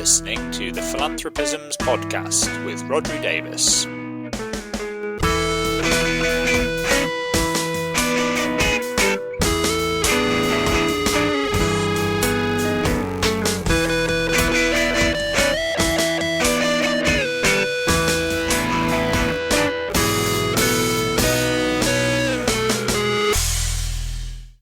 listening to the Philanthropisms podcast with Rodri Davis.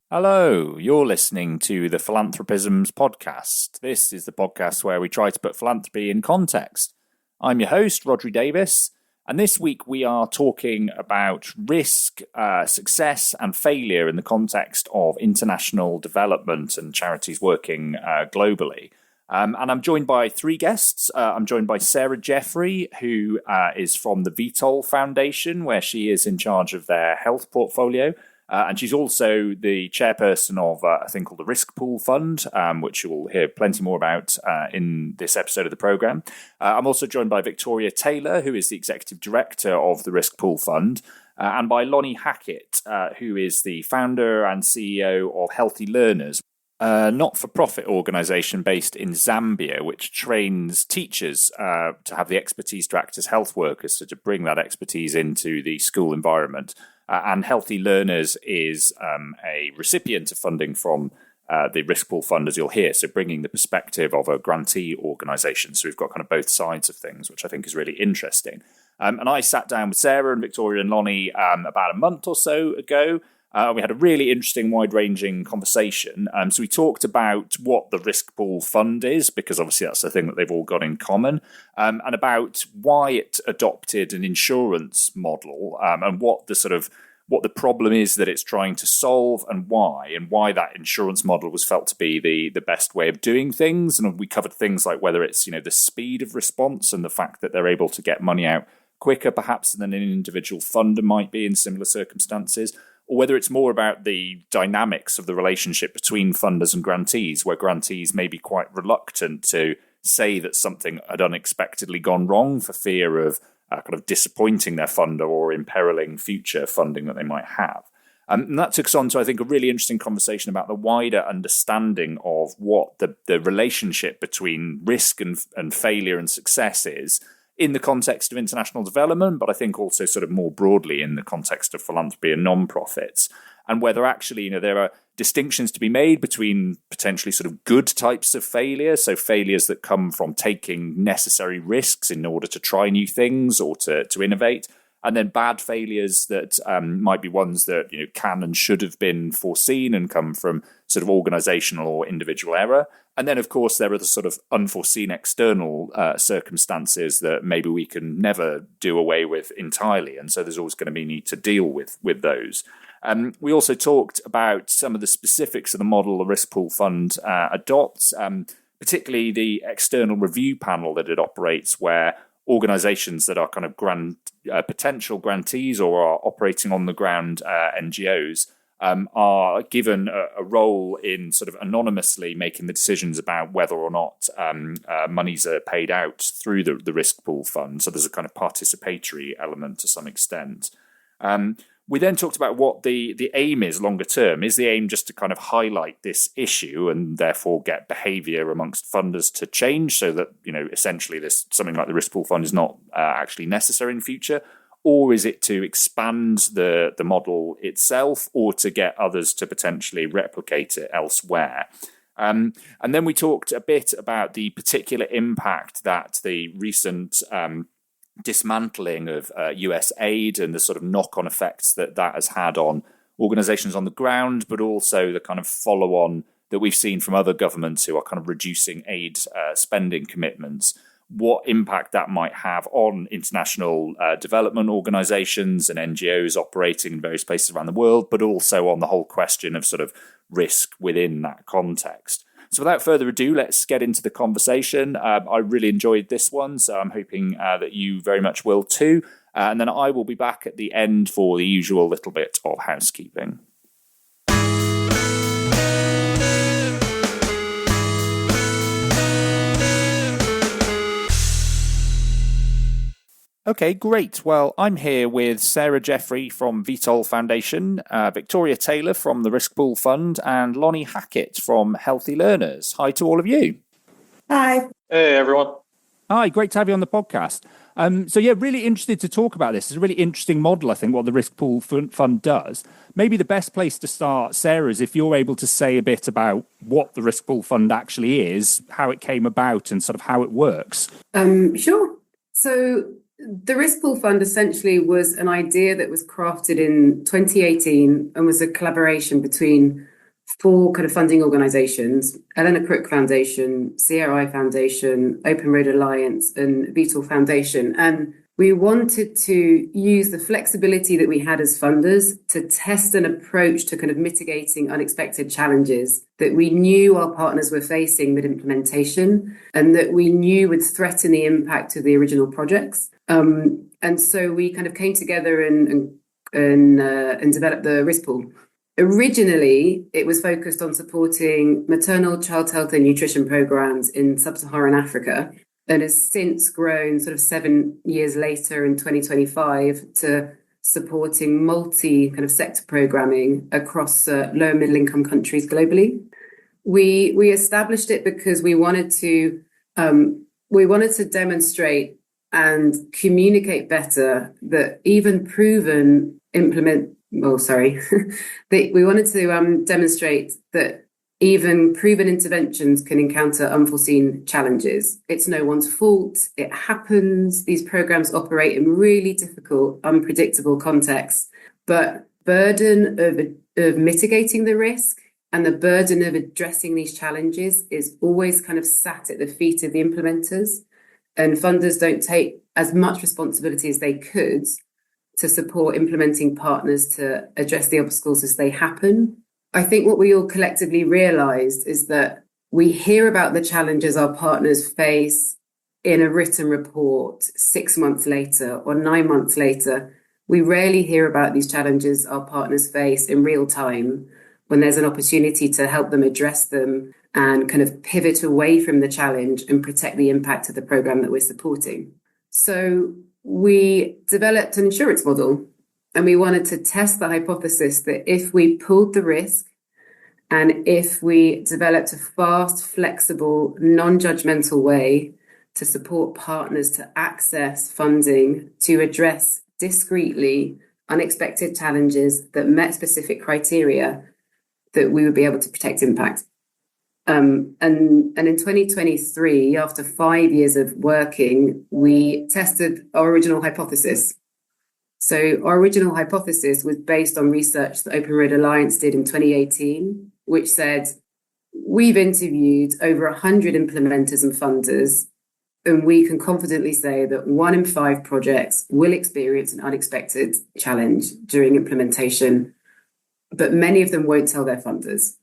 Hello, you're listening to the Philanthropisms podcast. This is the podcast where we try to put philanthropy in context. I'm your host, Rodri Davis, and this week we are talking about risk, success and failure in the context of international development and charities working globally. And I'm joined by three guests. I'm joined by Sarah Jeffrey, who is from the Vitol Foundation, where she is in charge of their health portfolio. And she's also the chairperson of a thing called the Risk Pool Fund, which you will hear plenty more about in this episode of the programme. I'm also joined by Victoria Tayler, who is the executive director of the Risk Pool Fund, and by Lonnie Hackett, who is the founder and CEO of Healthy Learners, a not-for-profit organisation based in Zambia, which trains teachers to have the expertise to act as health workers, so to bring that expertise into the school environment. And Healthy Learners is a recipient of funding from the Risk Pool Fund, as you'll hear, so bringing the perspective of a grantee organisation. So we've got kind of both sides of things, which I think is really interesting. And I sat down with Sarah and Victoria and Lonnie about a month or so ago. We had a really interesting, wide-ranging conversation. So we talked about what the Risk Pool Fund is, because obviously that's the thing that they've all got in common, and about why it adopted an insurance model, and what the problem is that it's trying to solve, and why that insurance model was felt to be the best way of doing things. And we covered things like whether it's the speed of response and the fact that they're able to get money out quicker perhaps than an individual funder might be in similar circumstances, or whether it's more about the dynamics of the relationship between funders and grantees, where grantees may be quite reluctant to say that something had unexpectedly gone wrong for fear of kind of disappointing their funder or imperiling future funding that they might have. And that took us on to, I think, a really interesting conversation about the wider understanding of what the relationship between risk and failure and success is in the context of international development, but I think also sort of more broadly in the context of philanthropy and non-profits, and whether actually there are distinctions to be made between potentially sort of good types of failure, so failures that come from taking necessary risks in order to try new things or to innovate, and then bad failures that might be ones that can and should have been foreseen and come from sort of organizational or individual error. And then, of course, there are the sort of unforeseen external circumstances that maybe we can never do away with entirely. And so there's always going to be need to deal with those. We also talked about some of the specifics of the model the Risk Pool Fund adopts, particularly the external review panel that it operates, where organizations that are kind of potential grantees or are operating on the ground NGOs are given a role in sort of anonymously making the decisions about whether or not monies are paid out through the Risk Pool Fund. So there's a kind of participatory element to some extent. We then talked about what the aim is longer term. Is the aim just to kind of highlight this issue and therefore get behaviour amongst funders to change so that, essentially something like the Risk Pool Fund is not actually necessary in future? Or is it to expand the model itself or to get others to potentially replicate it elsewhere? And then we talked a bit about the particular impact that the recent dismantling of US aid and the sort of knock-on effects that has had on organisations on the ground, but also the kind of follow-on that we've seen from other governments who are kind of reducing aid spending commitments, what impact that might have on international development organisations and NGOs operating in various places around the world, but also on the whole question of sort of risk within that context. So without further ado, let's get into the conversation. I really enjoyed this one, so I'm hoping that you very much will too. And then I will be back at the end for the usual little bit of housekeeping. Okay, great. Well, I'm here with Sarah Jeffrey from Vitol Foundation, Victoria Tayler from the Risk Pool Fund, and Lonnie Hackett from Healthy Learners. Hi to all of you. Hi. Hey, everyone. Hi, great to have you on the podcast. Really interested to talk about this. It's a really interesting model, I think, what the Risk Pool Fund does. Maybe the best place to start, Sarah, is if you're able to say a bit about what the Risk Pool Fund actually is, how it came about, and sort of how it works. Sure. So the Risk Pool Fund essentially was an idea that was crafted in 2018 and was a collaboration between four kind of funding organizations: Eleanor Crook Foundation, CRI Foundation, Open Road Alliance, and Vitol Foundation. And we wanted to use the flexibility that we had as funders to test an approach to kind of mitigating unexpected challenges that we knew our partners were facing with implementation and that we knew would threaten the impact of the original projects. And so we kind of came together and developed the risk pool. Originally, it was focused on supporting maternal child health and nutrition programs in sub-Saharan Africa, and has since grown sort of 7 years later in 2025 to supporting multi kind of sector programming across low and middle income countries globally. We established it because we wanted to demonstrate and communicate better that even proven we wanted to demonstrate that even proven interventions can encounter unforeseen challenges. It's no one's fault. It happens. These programs operate in really difficult, unpredictable contexts. But burden of mitigating the risk and the burden of addressing these challenges is always kind of sat at the feet of the implementers. And funders don't take as much responsibility as they could to support implementing partners to address the obstacles as they happen. I think what we all collectively realized is that we hear about the challenges our partners face in a written report 6 months later or 9 months later. We rarely hear about these challenges our partners face in real time when there's an opportunity to help them address them and kind of pivot away from the challenge and protect the impact of the program that we're supporting. So we developed an insurance model, and we wanted to test the hypothesis that if we pooled the risk and if we developed a fast, flexible, non-judgmental way to support partners to access funding to address discreetly unexpected challenges that met specific criteria, that we would be able to protect impact. And in 2023, after 5 years of working, we tested our original hypothesis. So our original hypothesis was based on research that Open Road Alliance did in 2018, which said, we've interviewed over 100 implementers and funders, and we can confidently say that 1 in 5 projects will experience an unexpected challenge during implementation, but many of them won't tell their funders.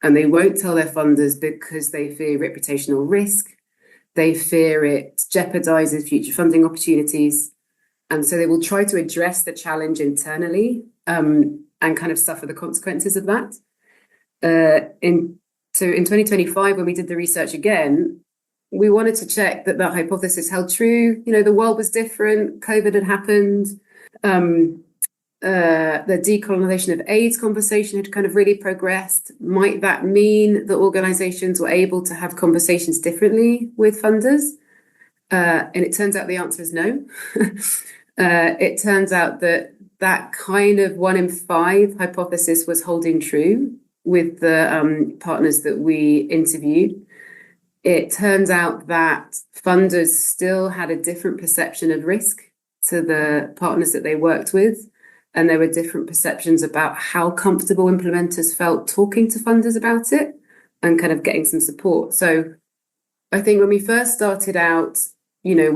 And they won't tell their funders because they fear reputational risk. They fear it jeopardizes future funding opportunities. And so they will try to address the challenge internally and kind of suffer the consequences of that. In 2025, when we did the research again, we wanted to check that that hypothesis held true. You know, the world was different. COVID had happened. The decolonization of AIDS conversation had kind of really progressed. Might that mean that organizations were able to have conversations differently with funders? And it turns out the answer is no. It turns out that that kind of 1 in 5 hypothesis was holding true with the partners that we interviewed. It turns out that funders still had a different perception of risk to the partners that they worked with. And there were different perceptions about how comfortable implementers felt talking to funders about it and kind of getting some support. So I think when we first started out, you know,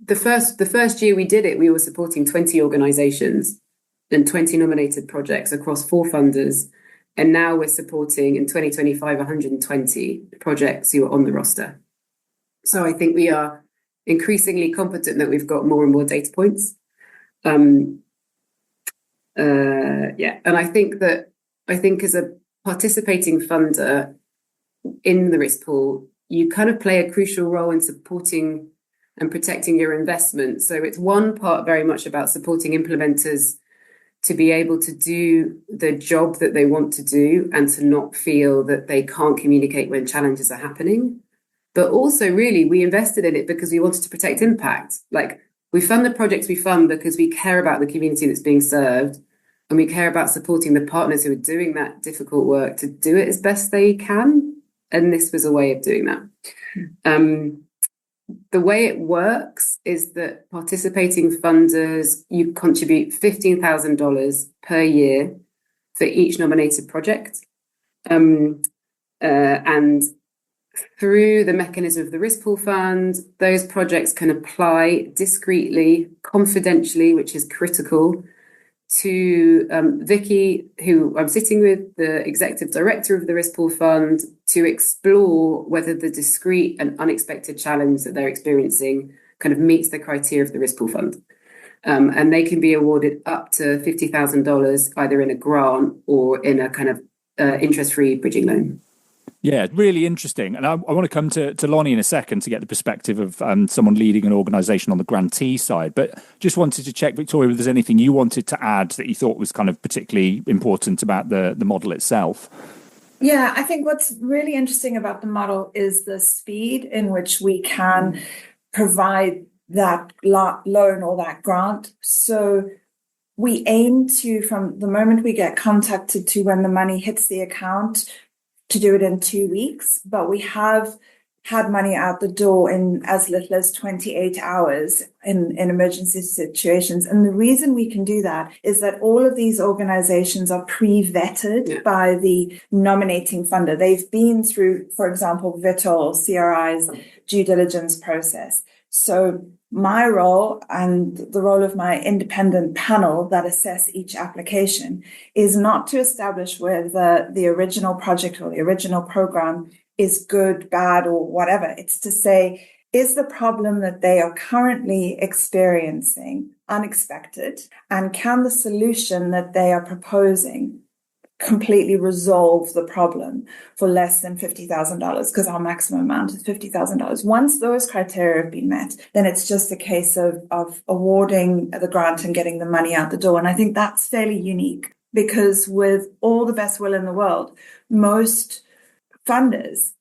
the first year we did it, we were supporting 20 organizations and 20 nominated projects across 4 funders. And now we're supporting in 2025, 120 projects who are on the roster. So I think we are increasingly confident that we've got more and more data points. And I think as a participating funder in the risk pool, you kind of play a crucial role in supporting and protecting your investment. So it's one part very much about supporting implementers to be able to do the job that they want to do and to not feel that they can't communicate when challenges are happening. But also, really, we invested in it because we wanted to protect impact. Like, we fund the projects we fund because we care about the community that's being served, and we care about supporting the partners who are doing that difficult work to do it as best they can. And this was a way of doing that. The way it works is that participating funders, you contribute $15,000 per year for each nominated project. And through the mechanism of the risk pool fund, those projects can apply discreetly, confidentially, which is critical, to Vicky, who I'm sitting with, the executive director of the risk pool fund, to explore whether the discrete and unexpected challenge that they're experiencing kind of meets the criteria of the risk pool fund. And they can be awarded up to $50,000 either in a grant or in a kind of interest-free bridging loan. Yeah, really interesting. And I want to come to Lonnie in a second to get the perspective of someone leading an organisation on the grantee side. But just wanted to check, Victoria, if there's anything you wanted to add that you thought was kind of particularly important about the model itself. Yeah, I think what's really interesting about the model is the speed in which we can provide that loan or that grant. So we aim to, from the moment we get contacted to when the money hits the account, to do it in 2 weeks, but we have had money out the door in as little as 28 hours in emergency situations. And the reason we can do that is that all of these organizations are pre-vetted by the nominating funder. They've been through, for example, Vitol, CRI's due diligence process. So my role and the role of my independent panel that assess each application is not to establish whether the original project or the original program is good, bad, or whatever. It's to say, is the problem that they are currently experiencing unexpected? And can the solution that they are proposing completely resolve the problem for less than $50,000? Because our maximum amount is $50,000. Once those criteria have been met, then it's just a case of awarding the grant and getting the money out the door. And I think that's fairly unique because with all the best will in the world, most funders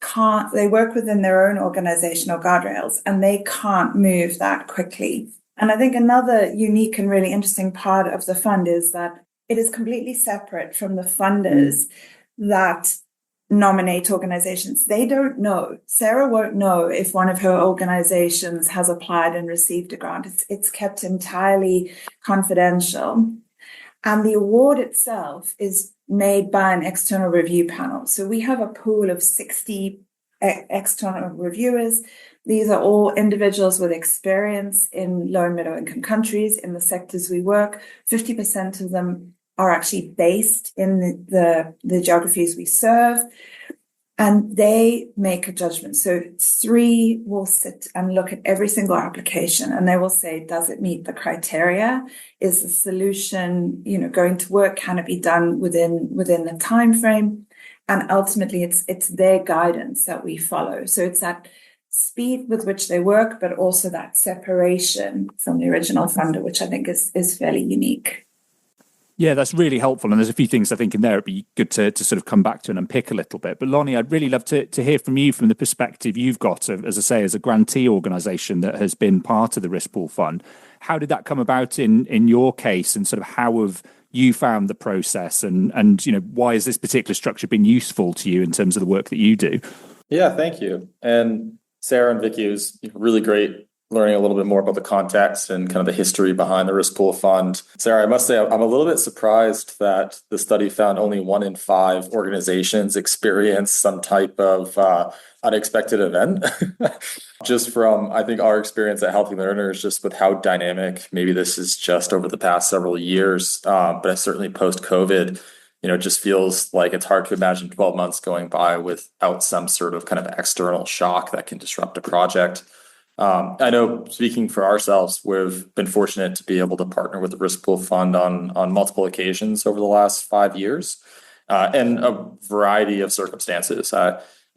they work within their own organizational guardrails and they can't move that quickly. And I think another unique and really interesting part of the fund is that it is completely separate from the funders that nominate organizations. They don't know. Sarah won't know if one of her organizations has applied and received a grant. It's kept entirely confidential. And the award itself is made by an external review panel. So we have a pool of 60 external reviewers. These are all individuals with experience in low and middle income countries in the sectors we work. 50% of them are actually based in the geographies we serve. And they make a judgment. So 3 will sit and look at every single application and they will say, does it meet the criteria? Is the solution, going to work? Can it be done within the time frame? And ultimately it's their guidance that we follow. So it's that speed with which they work, but also that separation from the original funder, which I think is fairly unique. Yeah, that's really helpful. And there's a few things I think in there it'd be good to sort of come back to and unpick a little bit. But Lonnie, I'd really love to hear from you from the perspective you've got, as I say, as a grantee organisation that has been part of the Risk Pool Fund. How did that come about in your case, and sort of how have you found the process, and why has this particular structure been useful to you in terms of the work that you do? Yeah, thank you. And Sarah and Vicky, it was really great learning a little bit more about the context and kind of the history behind the Risk Pool Fund. Sarah, I must say I'm a little bit surprised that the study found only 1 in 5 organizations experience some type of unexpected event. Just from, I think, our experience at Healthy Learners, just with how dynamic, maybe this is just over the past several years, but certainly post-COVID, it just feels like it's hard to imagine 12 months going by without some sort of kind of external shock that can disrupt a project. I know, speaking for ourselves, we've been fortunate to be able to partner with the Risk Pool Fund on multiple occasions over the last 5 years, and a variety of circumstances.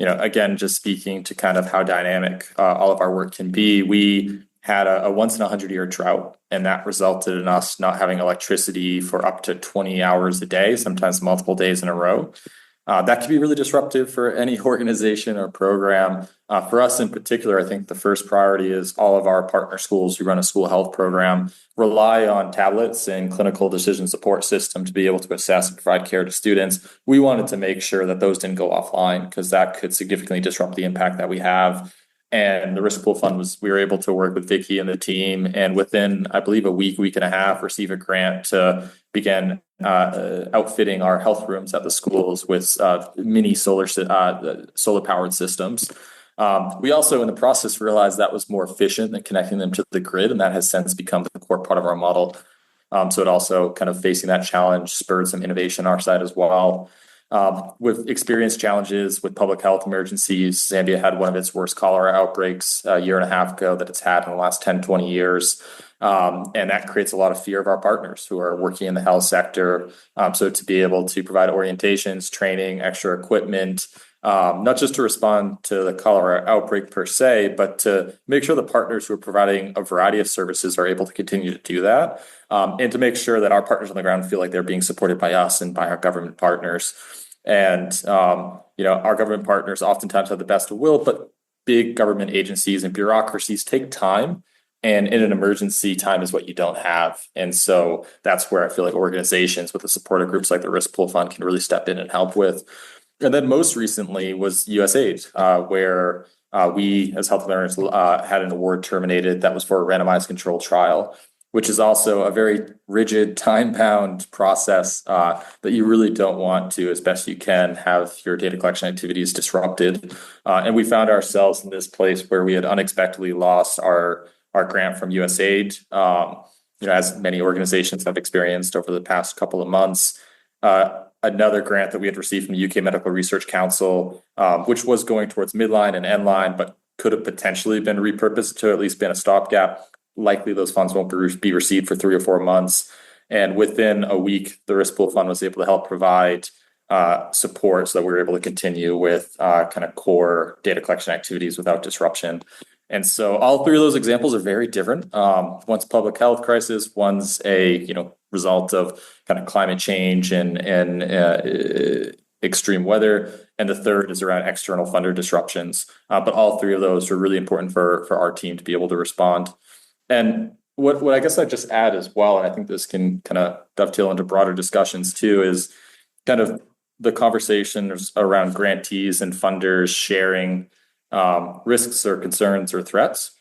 Again, just speaking to kind of how dynamic all of our work can be, we had a once in 100-year drought, and that resulted in us not having electricity for up to 20 hours a day, sometimes multiple days in a row. That can be really disruptive for any organization or program. For us in particular, I think the first priority is all of our partner schools who run a school health program rely on tablets and clinical decision support system to be able to assess and provide care to students. We wanted to make sure that those didn't go offline because that could significantly disrupt the impact that we have. And the Risk Pool Fund we were able to work with Vicky and the team, and within, I believe, a week and a half, receive a grant to begin outfitting our health rooms at the schools with mini solar powered systems. We also, in the process, realized that was more efficient than connecting them to the grid, and that has since become the core part of our model. So it also kind of facing that challenge spurred some innovation on our side as well. With experienced challenges with public health emergencies, Zambia had one of its worst cholera outbreaks a year and a half ago that it's had in the last 10, 20 years. And that creates a lot of fear of our partners who are working in the health sector. So to be able to provide orientations, training, extra equipment, not just to respond to the cholera outbreak per se, but to make sure the partners who are providing a variety of services are able to continue to do that. And to make sure that our partners on the ground feel like they're being supported by us and by our government partners. And, our government partners oftentimes have the best of will, but big government agencies and bureaucracies take time. And in an emergency, time is what you don't have. And so that's where I feel like organizations with the support of groups like the Risk Pool Fund can really step in and help with. And then most recently was USAID, where we as health learners had an award terminated that was for a randomized controlled trial, which is also a very rigid, time-bound process that you really don't want to, as best you can, have your data collection activities disrupted. And we found ourselves in this place where we had unexpectedly lost our grant from USAID, as many organizations have experienced over the past couple of months. Another grant that we had received from the UK Medical Research Council, which was going towards midline and endline, but could have potentially been repurposed to at least been a stopgap. Likely those funds won't be received for 3 or 4 months. And within a week, the Risk Pool Fund was able to help provide support so that we were able to continue with kind of core data collection activities without disruption. And so all 3 of those examples are very different. One's public health crisis, one's a result of kind of climate change and extreme weather, and the third is around external funder disruptions. But all 3 of those are really important for our team to be able to respond. And what I guess I'd just add as well, and I think this can kind of dovetail into broader discussions too, is kind of the conversations around grantees and funders sharing risks or concerns or threats.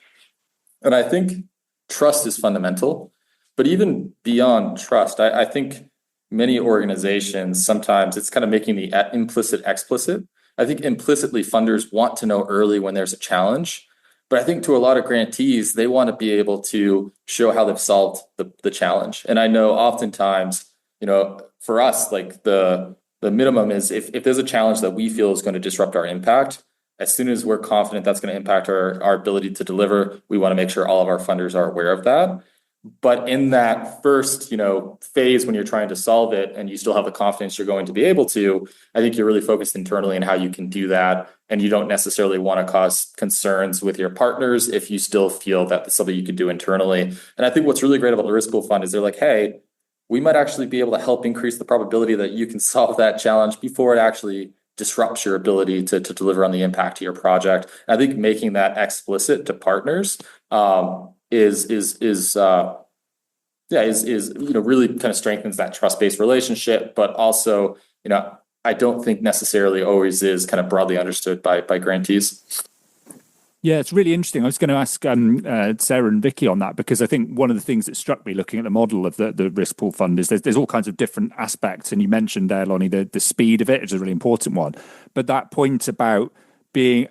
And I think trust is fundamental, but even beyond trust, I think many organizations, sometimes it's kind of making the implicit explicit. I think implicitly funders want to know early when there's a challenge. But I think to a lot of grantees, they want to be able to show how they've solved the challenge. And I know oftentimes, for us, like the minimum is if there's a challenge that we feel is going to disrupt our impact, as soon as we're confident that's going to impact our ability to deliver, we want to make sure all of our funders are aware of that. But in that first, phase when you're trying to solve it and you still have the confidence you're going to be able to, I think you're really focused internally on how you can do that. And you don't necessarily want to cause concerns with your partners if you still feel that that's something you could do internally. And I think what's really great about the Risk Pool Fund is they're like, hey, we might actually be able to help increase the probability that you can solve that challenge before it actually disrupts your ability to deliver on the impact of your project. And I think making that explicit to partners is really kind of strengthens that trust-based relationship, but also, I don't think necessarily always is kind of broadly understood by grantees. Yeah, it's really interesting. I was going to ask Sarah and Vicky on that, because I think one of the things that struck me looking at the model of the Risk Pool Fund is there's all kinds of different aspects. And you mentioned there, Lonnie, the speed of it is a really important one. But that point about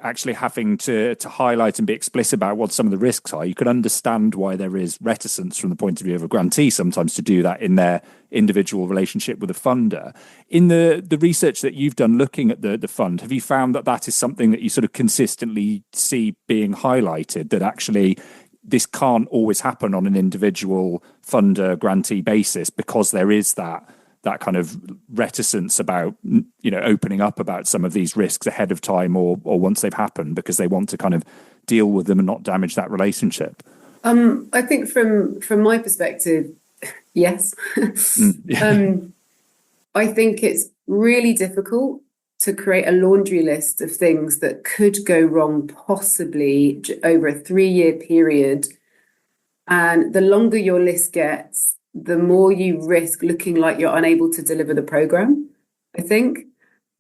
actually having to highlight and be explicit about what some of the risks are, you can understand why there is reticence from the point of view of a grantee sometimes to do that in their individual relationship with a funder. In the research that you've done looking at the fund, have you found that is something that you sort of consistently see being highlighted, that actually this can't always happen on an individual funder grantee basis because there is that kind of reticence about, opening up about some of these risks ahead of time or once they've happened, because they want to kind of deal with them and not damage that relationship? I think from my perspective, yes. Yeah. I think it's really difficult to create a laundry list of things that could go wrong possibly over a 3-year period. And the longer your list gets, the more you risk looking like you're unable to deliver the program, I think.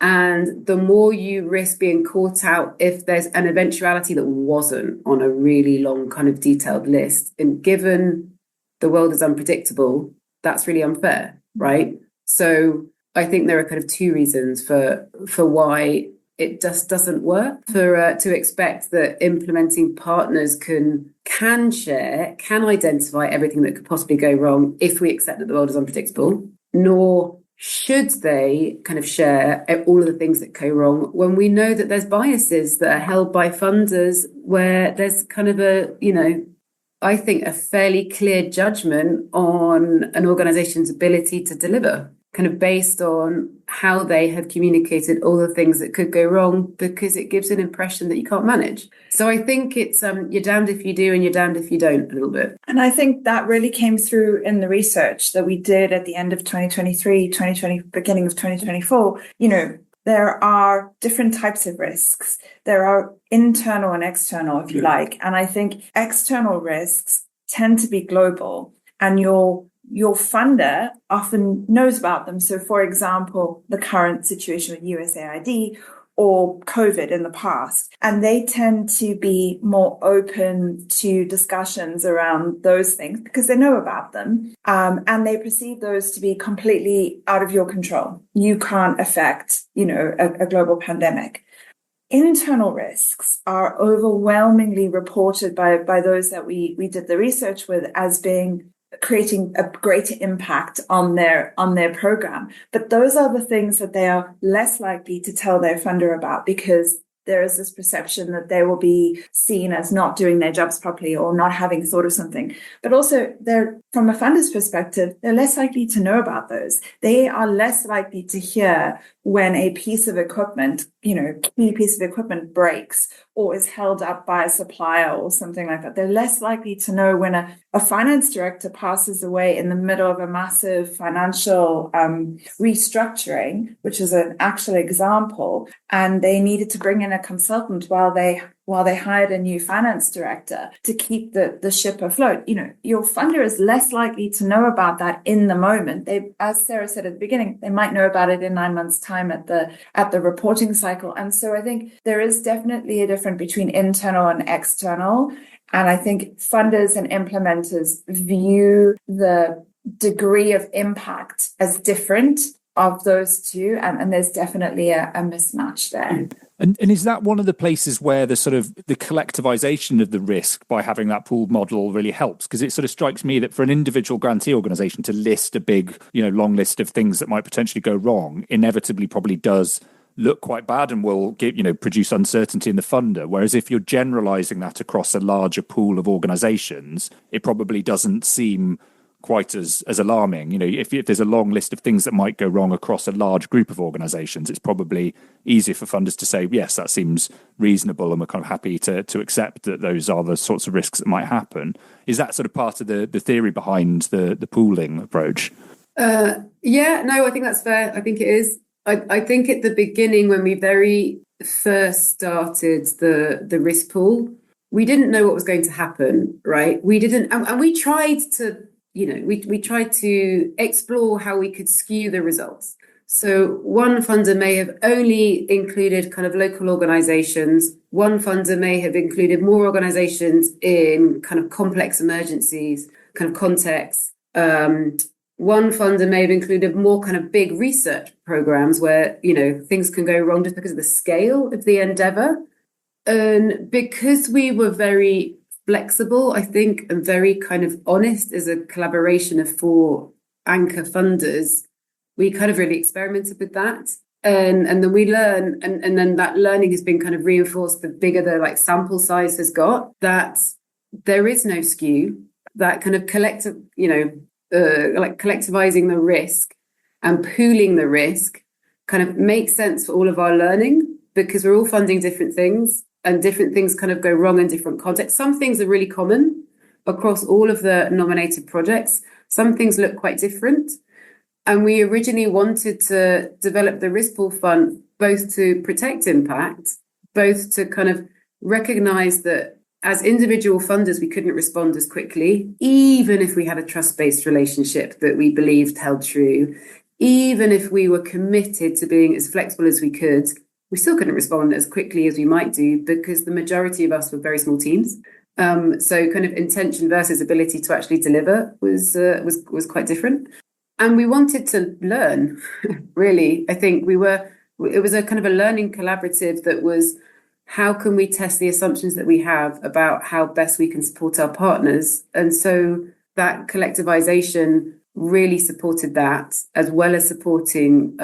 And the more you risk being caught out if there's an eventuality that wasn't on a really long kind of detailed list. And given the world is unpredictable, that's really unfair, right? So I think there are kind of 2 reasons for why it just doesn't work. To expect that implementing partners can identify everything that could possibly go wrong if we accept that the world is unpredictable, nor should they kind of share all of the things that go wrong when we know that there's biases that are held by funders where there's kind of I think a fairly clear judgment on an organization's ability to deliver, kind of based on how they have communicated all the things that could go wrong, because it gives an impression that you can't manage. So I think it's you're damned if you do and you're damned if you don't, a little bit. And I think that really came through in the research that we did at the end of 2023, beginning of 2024. There are different types of risks. There are internal and external, if you like. And I think external risks tend to be global, and your funder often knows about them. So, for example, the current situation with USAID or COVID in the past, and they tend to be more open to discussions around those things because they know about them, and they perceive those to be completely out of your control. You can't affect, a global pandemic. Internal risks are overwhelmingly reported by those that we did the research with as being creating a greater impact on their program. But those are the things that they are less likely to tell their funder about, because there is this perception that they will be seen as not doing their jobs properly or not having thought of something. But also, from a funder's perspective, they're less likely to know about those. They are less likely to hear when a piece of equipment, key piece of equipment breaks or is held up by a supplier or something like that. They're less likely to know when a finance director passes away in the middle of a massive financial restructuring, which is an actual example, and they needed to bring in a consultant while they hired a new finance director to keep the ship afloat. Your funder is less likely to know about that in the moment. They, as Sarah said at the beginning, they might know about it in 9 months' time at the reporting cycle. And so I think there is definitely a difference between internal and external. And I think funders and implementers view the degree of impact as different of those two, and there's definitely a mismatch there. And is that one of the places where the sort of the collectivization of the risk by having that pooled model really helps? Because it sort of strikes me that for an individual grantee organization to list a big, long list of things that might potentially go wrong inevitably probably does look quite bad and will produce uncertainty in the funder. Whereas if you're generalizing that across a larger pool of organizations, it probably doesn't seem quite as alarming. If there's a long list of things that might go wrong across a large group of organizations, it's probably easier for funders to say, yes, that seems reasonable, and we're kind of happy to accept that those are the sorts of risks that might happen. Is that sort of part of the theory behind the pooling approach? I think that's fair. I think it is. I think at the beginning, when we very first started the risk pool, we didn't know what was going to happen, right? We didn't, and we tried to we tried to explore how we could skew the results. So one funder may have only included kind of local organizations. One funder may have included more organizations in kind of complex emergencies, kind of contexts. One funder may have included more kind of big research programs where, things can go wrong just because of the scale of the endeavor. And because we were very flexible, I think, and very kind of honest as a collaboration of 4 anchor funders, we kind of really experimented with that. And then we learn, and then that learning has been kind of reinforced the bigger the sample size has got, that there is no skew, that kind of collectivizing the risk and pooling the risk kind of makes sense for all of our learning, because we're all funding different things. And different things kind of go wrong in different contexts. Some things are really common across all of the nominated projects. Some things look quite different. And we originally wanted to develop the risk pool fund both to protect impact, both to kind of recognize that as individual funders, we couldn't respond as quickly, even if we had a trust-based relationship that we believed held true, even if we were committed to being as flexible as we could, we still couldn't respond as quickly as we might do because the majority of us were very small teams. So kind of intention versus ability to actually deliver was quite different. And we wanted to learn, really. I think it was a kind of a learning collaborative that was, how can we test the assumptions that we have about how best we can support our partners? And so that collectivization really supported that, as well as supporting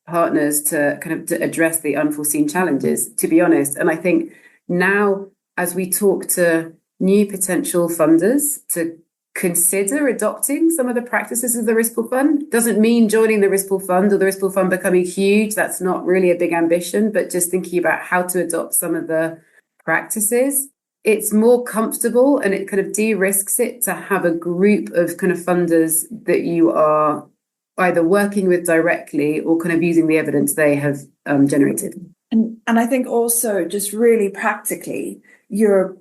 partners to kind of to address the unforeseen challenges, to be honest. And I think now, as we talk to new potential funders to consider adopting some of the practices of the risk pool fund, doesn't mean joining the risk pool fund or the risk pool fund becoming huge. That's not really a big ambition, but just thinking about how to adopt some of the practices, it's more comfortable and it kind of de-risks it to have a group of kind of funders that you are either working with directly or kind of using the evidence they have generated. And I think also just really practically, you're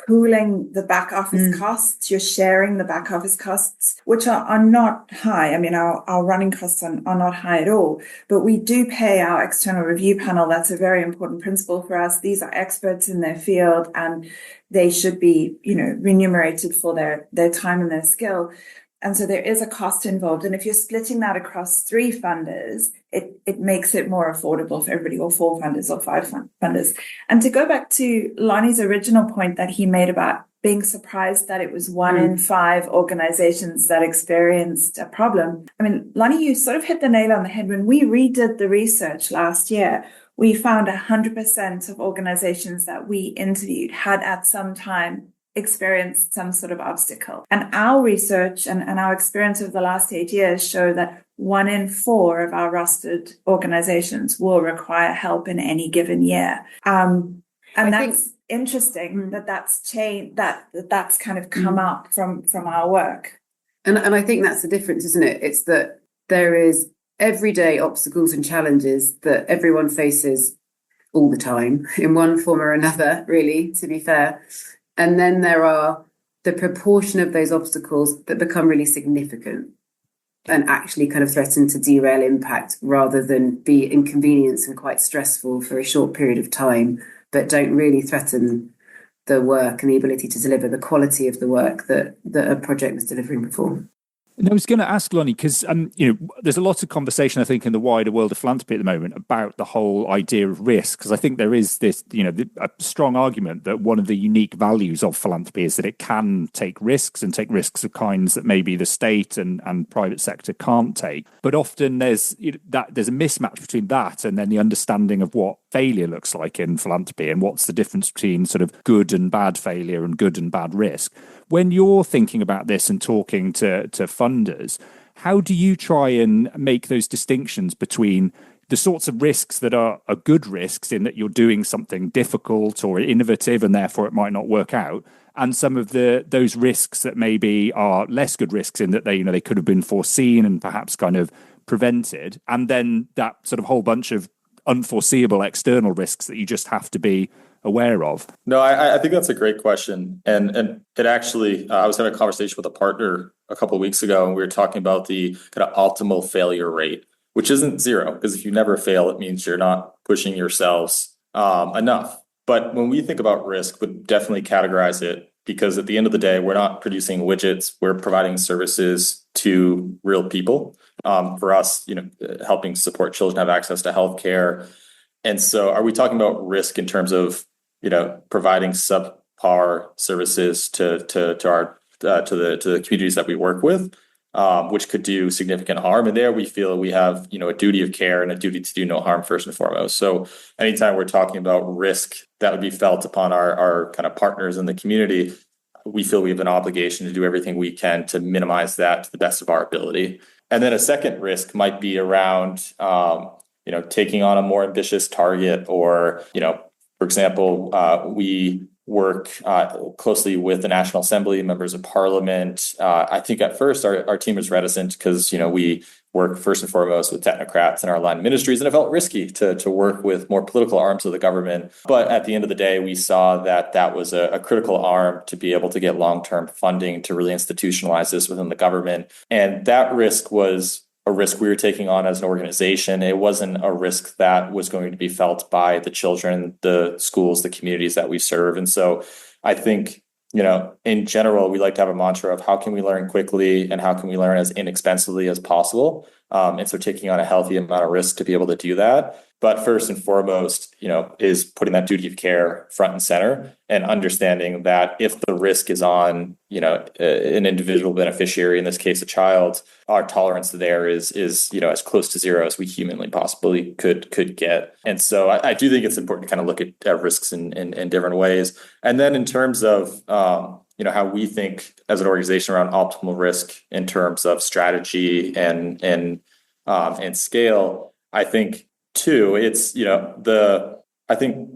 pooling the back office costs, you're sharing the back office costs, which are not high. I mean, our running costs are not high at all, but we do pay our external review panel. That's a very important principle for us. These are experts in their field and they should be, remunerated for their time and their skill. And so there is a cost involved. And if you're splitting that across 3 funders, it makes it more affordable for everybody, or 4 funders or 5 funders. And to go back to Lonnie's original point that he made about being surprised that it was 1 in 5 organizations that experienced a problem. I mean, Lonnie, you sort of hit the nail on the head. When we redid the research last year, we found 100% of organizations that we interviewed had at some time experienced some sort of obstacle. And our research and our experience over the last 8 years show that 1 in 4 of our rostered organizations will require help in any given year. And that's interesting that's changed, that's kind of come up from our work. And I think that's the difference, isn't it? It's that there is everyday obstacles and challenges that everyone faces all the time in one form or another, really, to be fair. And then there are the proportion of those obstacles that become really significant and actually kind of threaten to derail impact rather than be inconvenience and quite stressful for a short period of time, but don't really threaten the work and the ability to deliver the quality of the work that a project was delivering before. And I was going to ask Lonnie, because there's a lot of conversation, I think, in the wider world of philanthropy at the moment about the whole idea of risk, because I think there is this, a strong argument that one of the unique values of philanthropy is that it can take risks and take risks of kinds that maybe the state and private sector can't take. But often there's a mismatch between that and then the understanding of what failure looks like in philanthropy and what's the difference between sort of good and bad failure and good and bad risk. When you're thinking about this and talking to funders, how do you try and make those distinctions between the sorts of risks that are good risks in that you're doing something difficult or innovative and therefore it might not work out, and some of those risks that maybe are less good risks in that they could have been foreseen and perhaps kind of prevented, and then that sort of whole bunch of unforeseeable external risks that you just have to be aware of? No, I think that's a great question. And it actually, I was having a conversation with a partner a couple of weeks ago, and we were talking about the kind of optimal failure rate, which isn't 0, because if you never fail, it means you're not pushing yourselves enough. But when we think about risk, we definitely categorize it, because at the end of the day, we're not producing widgets, we're providing services to real people. For us, helping support children have access to healthcare. And so are we talking about risk in terms of providing subpar services to the communities that we work with, which could do significant harm? And there we feel we have a duty of care and a duty to do no harm first and foremost. So anytime we're talking about risk that would be felt upon our kind of partners in the community, we feel we have an obligation to do everything we can to minimize that to the best of our ability. And then a second risk might be around taking on a more ambitious target, or for example, we work closely with the National Assembly, members of Parliament. I think at first our team was reticent because, we work first and foremost with technocrats in our aligned ministries, and it felt risky to work with more political arms of the government. But at the end of the day, we saw that was a critical arm to be able to get long-term funding to really institutionalize this within the government. And that risk was a risk we were taking on as an organization. It wasn't a risk that was going to be felt by the children, the schools, the communities that we serve. And so I think, in general, we like to have a mantra of how can we learn quickly and how can we learn as inexpensively as possible. And so taking on a healthy amount of risk to be able to do that. But first and foremost, is putting that duty of care front and center and understanding that if the risk is on, an individual beneficiary, in this case, a child, our tolerance there is as close to zero as we humanly possibly could get. And so I do think it's important to kind of look at risks in different ways. And then in terms of, how we think as an organization around optimal risk in terms of strategy and scale, I think too, it's, I think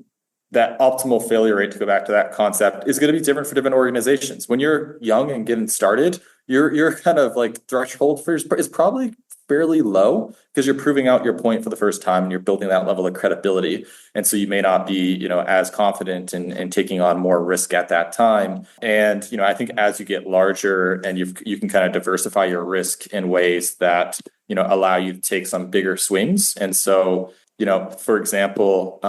that optimal failure rate, to go back to that concept, is going to be different for different organizations. When you're young and getting started, your kind of like threshold for is probably fairly low because you're proving out your point for the first time and you're building that level of credibility. And so you may not be, as confident in taking on more risk at that time. And, I think as you get larger and you can kind of diversify your risk in ways that, allow you to take some bigger swings. And so, for example,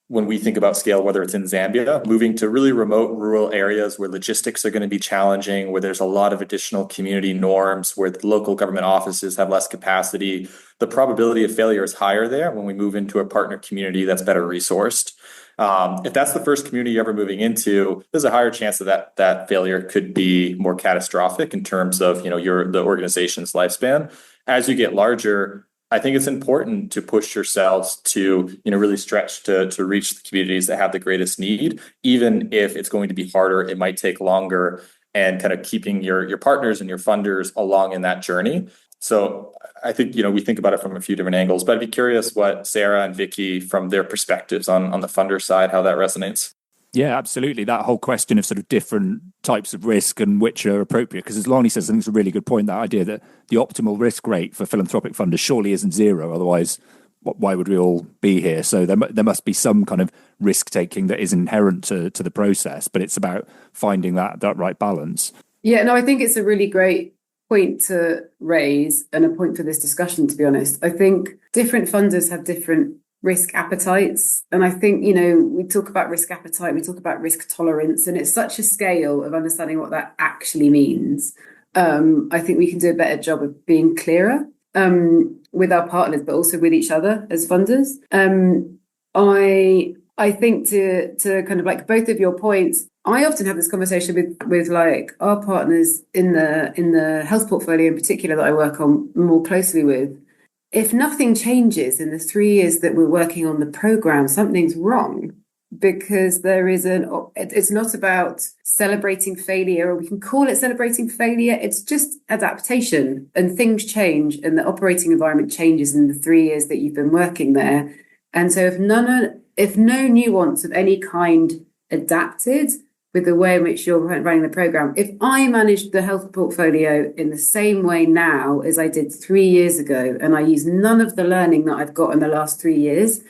when we think about scale, whether it's in Zambia, moving to really remote rural areas where logistics are going to be challenging, where there's a lot of additional community norms, where the local government offices have less capacity, the probability of failure is higher there when we move into a partner community that's better resourced. If that's the first community you're ever moving into, there's a higher chance that failure could be more catastrophic in terms of the organization's lifespan. As you get larger, I think it's important to push yourselves to, really stretch to reach the communities that have the greatest need, even if it's going to be harder, it might take longer, and kind of keeping your partners and your funders along in that journey. So I think, we think about it from a few different angles, but I'd be curious what Sarah and Vicky, from their perspectives on the funder side, how that resonates. Yeah, absolutely. That whole question of sort of different types of risk and which are appropriate. Because as Lonnie says, I think it's a really good point, that idea that the optimal risk rate for philanthropic funders surely isn't zero. Otherwise, why would we all be here? So there must be some kind of risk taking that is inherent to the process, but it's about finding that right balance. Yeah, no, I think it's a really great point to raise and a point for this discussion, to be honest. I think different funders have different risk appetites. And I think, we talk about risk appetite, we talk about risk tolerance, and it's such a scale of understanding what that actually means. I think we can do a better job of being clearer with our partners, but also with each other as funders. I think to kind of like both of your points, I often have this conversation with like our partners in the health portfolio in particular that I work on more closely with. If nothing changes in the 3 years that we're working on the program, something's wrong, because it's not about celebrating failure, or we can call it celebrating failure. It's just adaptation, and things change, and the operating environment changes in the 3 years that you've been working there. And so if no nuance of any kind adapted with the way in which you're running the program, if I managed the health portfolio in the same way now as I did 3 years ago, and I use none of the learning that I've got in the last 3 years,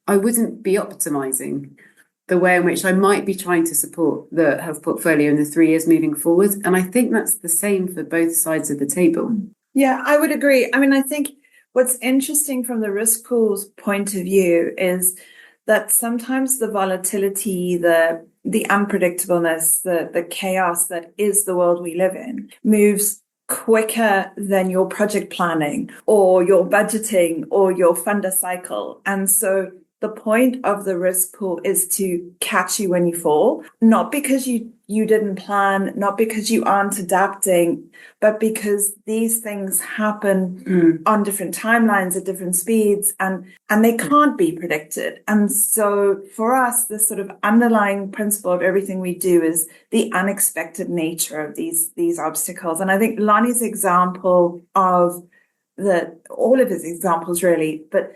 I wouldn't be optimizing the way in which I might be trying to support the health portfolio in the 3 years moving forward. And I think that's the same for both sides of the table. Yeah, I would agree. I mean, I think what's interesting from the risk pool's point of view is that sometimes the volatility, the unpredictableness, the chaos that is the world we live in moves quicker than your project planning or your budgeting or your funder cycle. And so the point of the risk pool is to catch you when you fall, not because you didn't plan, not because you aren't adapting, but because these things happen on different timelines at different speeds, and they can't be predicted. And so for us, the sort of underlying principle of everything we do is the unexpected nature of these obstacles. And I think Lonnie's example of all of his examples really, but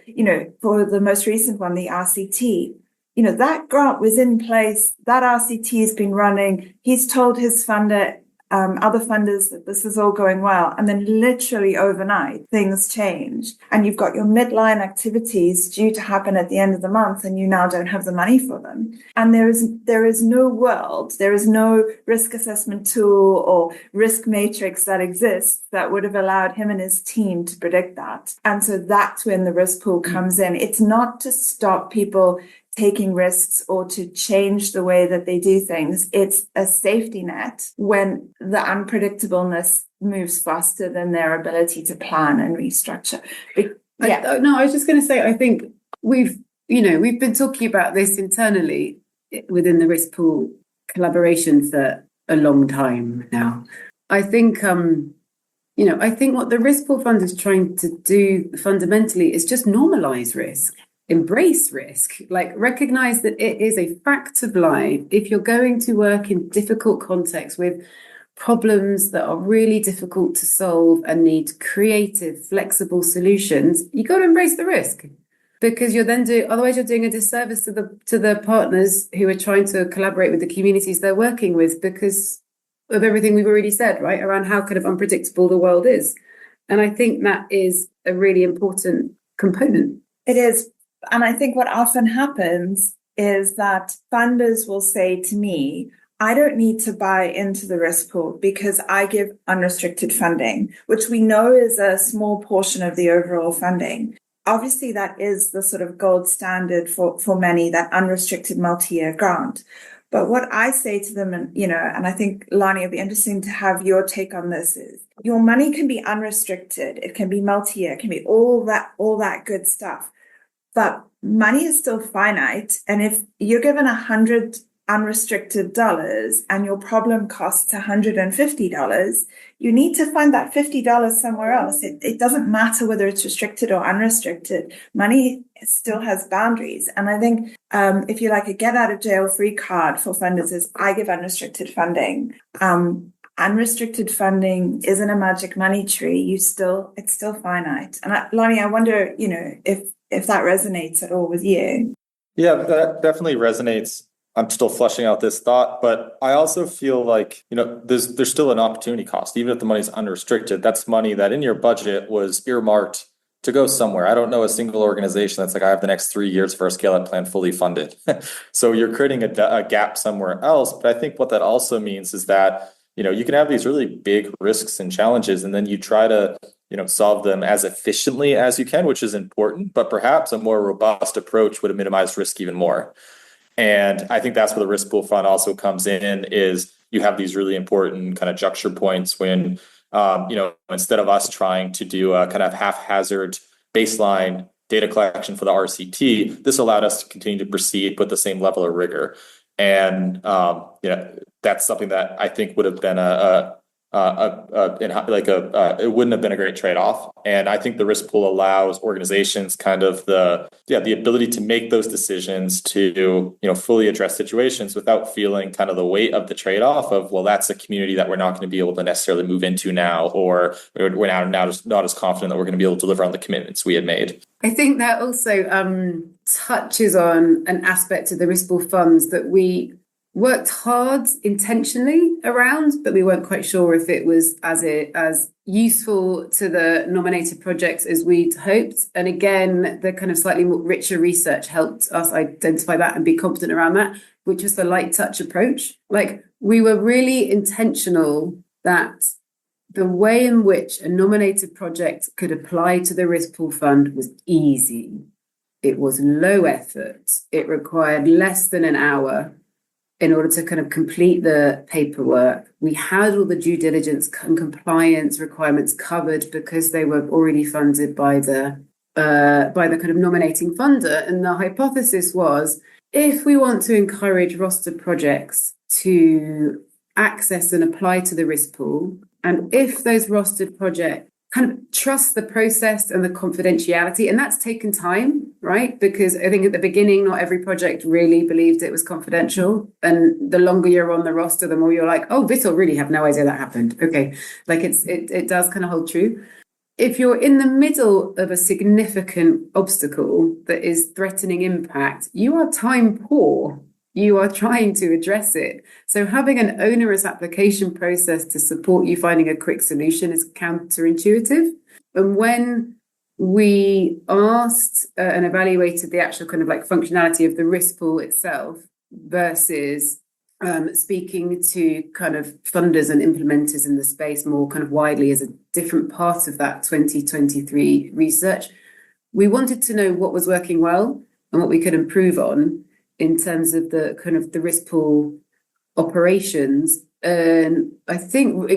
for the most recent one, the RCT, that grant was in place, that RCT has been running. He's told his funder, other funders, that this is all going well. And then literally overnight, things change. And you've got your midline activities due to happen at the end of the month, and you now don't have the money for them. And there is no world, there is no risk assessment tool or risk matrix that exists that would have allowed him and his team to predict that. And so that's when the risk pool comes in. It's not to stop people taking risks or to change the way that they do things. It's a safety net when the unpredictableness moves faster than their ability to plan and restructure. I was just going to say, I think we've been talking about this internally within the risk pool collaboration for a long time now. I think, I think what the risk pool fund is trying to do fundamentally is just normalize risk. Embrace risk, like recognize that it is a fact of life. If you're going to work in difficult contexts with problems that are really difficult to solve and need creative, flexible solutions, you got to embrace the risk, because otherwise you're doing a disservice to the partners who are trying to collaborate with the communities they're working with, because of everything we've already said, right, around how kind of unpredictable the world is. And I think that is a really important component. It is. And I think what often happens is that funders will say to me, I don't need to buy into the risk pool because I give unrestricted funding, which we know is a small portion of the overall funding. Obviously, that is the sort of gold standard for many, that unrestricted multi-year grant. But what I say to them, and I think, Lonnie, it'd be interesting to have your take on this, is your money can be unrestricted. It can be multi-year. It can be all that good stuff. But money is still finite. And if you're given $100 unrestricted dollars and your problem costs $150, you need to find that $50 somewhere else. It doesn't matter whether it's restricted or unrestricted. Money still has boundaries. And I think if you like a get out of jail free card for funders is I give unrestricted funding. Unrestricted funding isn't a magic money tree. It's still finite. And Lonnie, I wonder, if that resonates at all with you. Yeah, that definitely resonates. I'm still fleshing out this thought, but I also feel like, there's still an opportunity cost. Even if the money's unrestricted, that's money that in your budget was earmarked to go somewhere. I don't know a single organization that's like, I have the next 3 years for a scale-up plan fully funded. So you're creating a gap somewhere else. But I think what that also means is that, you can have these really big risks and challenges, and then you try to solve them as efficiently as you can, which is important, but perhaps a more robust approach would have minimized risk even more. And I think that's where the risk pool fund also comes in, is you have these really important kind of juncture points when, instead of us trying to do a kind of haphazard baseline data collection for the RCT, this allowed us to continue to proceed with the same level of rigor. And, that's something that I think would have been it wouldn't have been a great trade-off. And I think the risk pool allows organizations kind of the ability to make those decisions to, fully address situations without feeling kind of the weight of the trade-off of, well, that's a community that we're not going to be able to necessarily move into now, or we're now not as confident that we're going to be able to deliver on the commitments we had made. I think that also touches on an aspect of the risk pool funds that we worked hard intentionally around, but we weren't quite sure if it was as useful to the nominated projects as we'd hoped. And again, the kind of slightly more richer research helped us identify that and be confident around that, which was the light touch approach. Like, we were really intentional that the way in which a nominated project could apply to the risk pool fund was easy. It was low effort. It required less than an hour in order to kind of complete the paperwork. We had all the due diligence and compliance requirements covered because they were already funded by the kind of nominating funder. And the hypothesis was, if we want to encourage roster projects to access and apply to the risk pool, and if those rostered projects kind of trust the process and the confidentiality, and that's taken time, right? Because I think at the beginning, not every project really believed it was confidential. And the longer you're on the roster, the more you're like, oh, Vitol really have no idea that happened. Okay. Like it does kind of hold true. if you're in the middle of a significant obstacle that is threatening impact, you are time poor. You are trying to address it. So having an onerous application process to support you finding a quick solution is counterintuitive. And when we asked and evaluated the actual kind of like functionality of the risk pool itself versus speaking to kind of funders and implementers in the space more kind of widely as a different part of that 2023 research, we wanted to know what was working well and what we could improve on in terms of the kind of the risk pool operations. And I think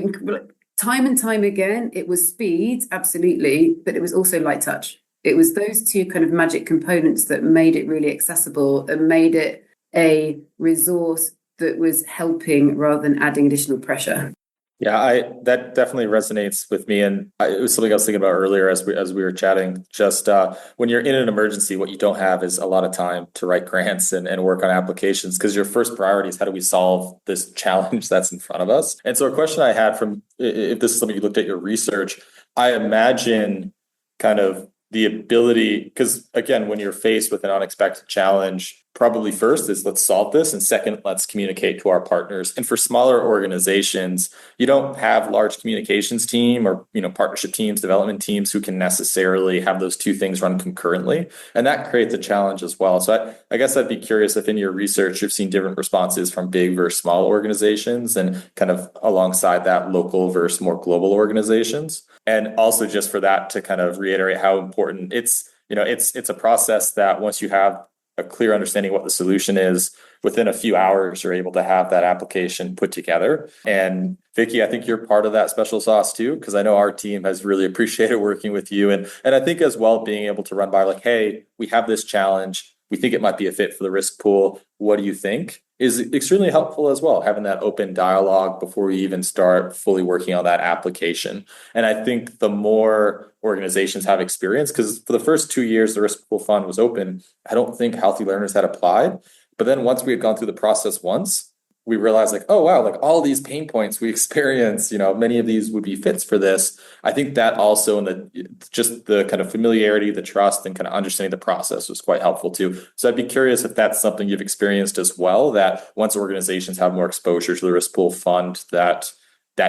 time and time again, it was speed, absolutely, but it was also light touch. It was those two kind of magic components that made it really accessible and made it a resource that was helping rather than adding additional pressure. Yeah, that definitely resonates with me, and it was something I was thinking about earlier as we were chatting. Just when you're in an emergency, what you don't have is a lot of time to write grants and work on applications, because your first priority is how do we solve this challenge that's in front of us. And so a question I had from, if this is something you looked at your research, I imagine kind of the ability, because again, when you're faced with an unexpected challenge, probably first is let's solve this, and second, let's communicate to our partners. And for smaller organizations, you don't have large communications team or partnership teams, development teams who can necessarily have those two things run concurrently, and that creates a challenge as well. So I guess I'd be curious if in your research you've seen different responses from big versus small organizations, and kind of alongside that local versus more global organizations. And also just for that to kind of reiterate how important it's a process that once you have a clear understanding of what the solution is, within a few hours, you're able to have that application put together. And Vicky, I think you're part of that special sauce too, because I know our team has really appreciated working with you. And I think as well, being able to run by like, hey, we have this challenge. We think it might be a fit for the risk pool. What do you think? Is extremely helpful as well, having that open dialogue before we even start fully working on that application. And I think the more organizations have experience, because for the first 2 years, the risk pool fund was open, I don't think Healthy Learners had applied. But then once we had gone through the process once, we realized like, oh, wow, like all these pain points we experience, many of these would be fits for this. I think that also, and just the kind of familiarity, the trust, and kind of understanding the process was quite helpful too. So I'd be curious if that's something you've experienced as well, that once organizations have more exposure to the risk pool fund, that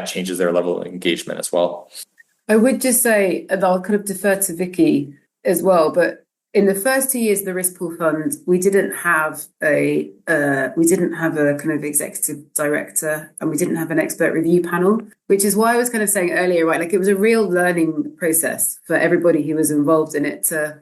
changes their level of engagement as well. I would just say, and I'll kind of defer to Vicky as well, but in the first 2 years of the risk pool fund, we didn't have a kind of executive director, and we didn't have an expert review panel, which is why I was kind of saying earlier, right? Like it was a real learning process for everybody who was involved in it to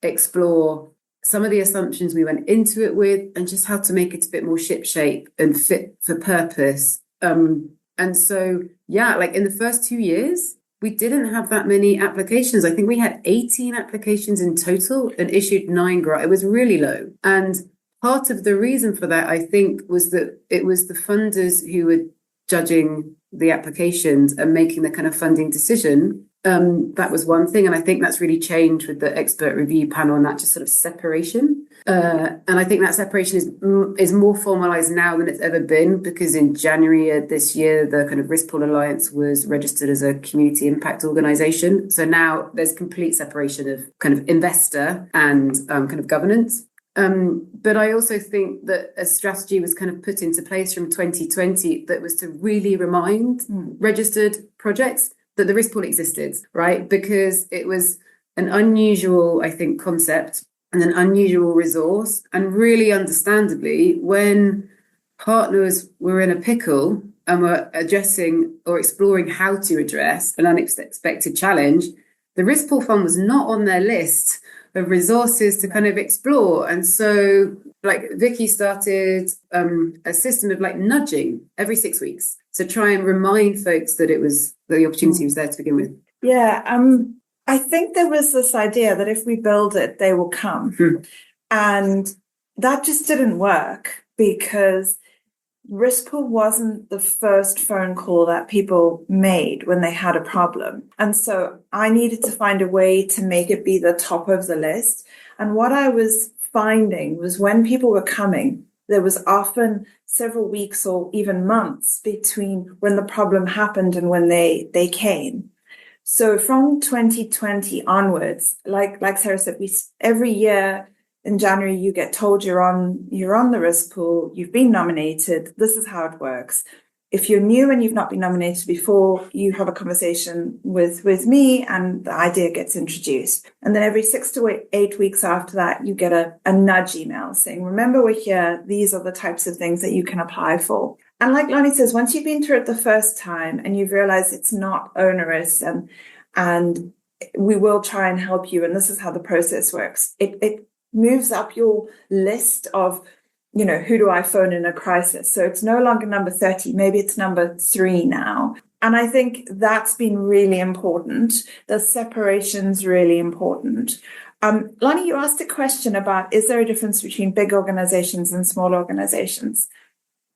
explore some of the assumptions we went into it with, and just how to make it a bit more shipshape and fit for purpose. And so, yeah, like in the first 2 years, we didn't have that many applications. I think we had 18 applications in total and issued 9 grants. It was really low. And part of the reason for that, I think, was that it was the funders who were judging the applications and making the kind of funding decision. That was one thing. And I think that's really changed with the expert review panel and that just sort of separation. And I think that separation is more formalized now than it's ever been, because in January of this year, the kind of Risk Pool Alliance was registered as a community impact organization. So now there's complete separation of kind of investor and kind of governance. But I also think that a strategy was kind of put into place from 2020 that was to really remind registered projects that the risk pool existed, right? Because it was an unusual, I think, concept and an unusual resource. And really understandably, when partners were in a pickle and were addressing or exploring how to address an unexpected challenge, the risk pool fund was not on their list of resources to kind of explore. And so like Vicky started a system of like nudging every 6 weeks to try and remind folks that the opportunity was there to begin with. Yeah, I think there was this idea that if we build it, they will come. And that just didn't work, because risk pool wasn't the first phone call that people made when they had a problem. And so I needed to find a way to make it be the top of the list. And what I was finding was when people were coming, there was often several weeks or even months between when the problem happened and when they came. So from 2020 onwards, like Sarah said, every year in January you get told you're on the risk pool, you've been nominated. This is how it works. If you're new and you've not been nominated before, you have a conversation with me and the idea gets introduced. And then every 6 to 8 weeks after that, you get a nudge email saying, remember, we're here. These are the types of things that you can apply for. And like Lonnie says, once you've been through it the first time and you've realized it's not onerous and we will try and help you, and this is how the process works, it moves up your list of, who do I phone in a crisis? So it's no longer number 30, maybe it's number 3 now. And I think that's been really important. The separation's really important. Lonnie, you asked a question about, is there a difference between big organizations and small organizations?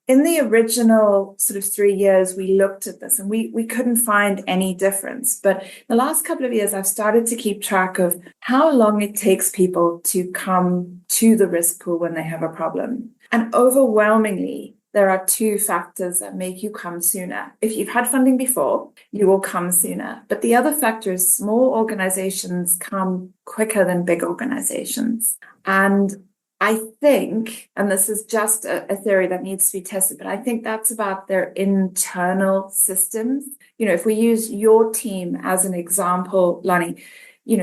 In the original sort of 3 years, we looked at this and we couldn't find any difference. But the last couple of years, I've started to keep track of how long it takes people to come to the risk pool when they have a problem. And overwhelmingly, there are 2 factors that make you come sooner. If you've had funding before, you will come sooner. But the other factor is small organizations come quicker than big organizations. And I think, and this is just a theory that needs to be tested, but I think that's about their internal systems. If we use your team as an example, Lonnie,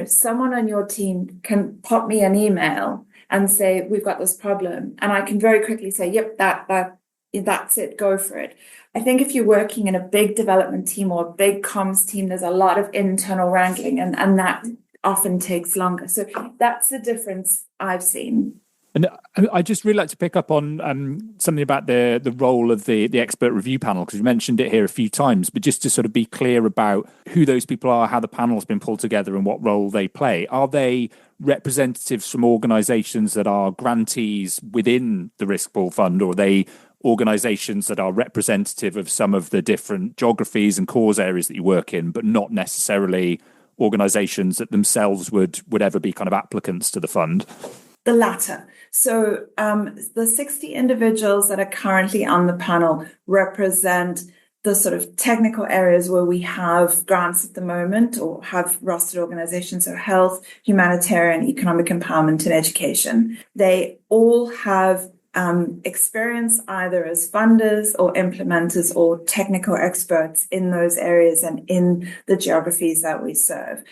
someone on your team can pop me an email and say, we've got this problem. And I can very quickly say, yep, that's it, go for it. I think if you're working in a big development team or a big comms team, there's a lot of internal wrangling and that often takes longer. So that's the difference I've seen. And I just really like to pick up on something about the role of the expert review panel, because you mentioned it here a few times, but just to sort of be clear about who those people are, how the panel's been pulled together and what role they play. Are they representatives from organisations that are grantees within the Risk Pool Fund, or are they organisations that are representative of some of the different geographies and cause areas that you work in, but not necessarily organisations that themselves would ever be kind of applicants to the fund? The latter. So the 60 individuals that are currently on the panel represent the sort of technical areas where we have grants at the moment or have rostered organizations, so health, humanitarian, economic empowerment, and education. They all have experience either as funders or implementers or technical experts in those areas and in the geographies that we serve.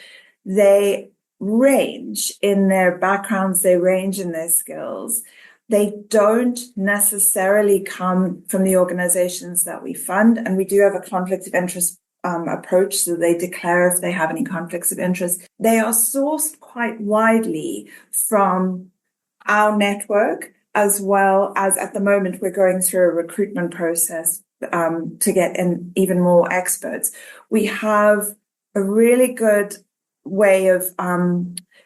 They range in their backgrounds, they range in their skills. They don't necessarily come from the organizations that we fund, and we do have a conflict of interest approach, so they declare if they have any conflicts of interest. They are sourced quite widely from our network, as well as at the moment we're going through a recruitment process to get in even more experts. We have a really good way of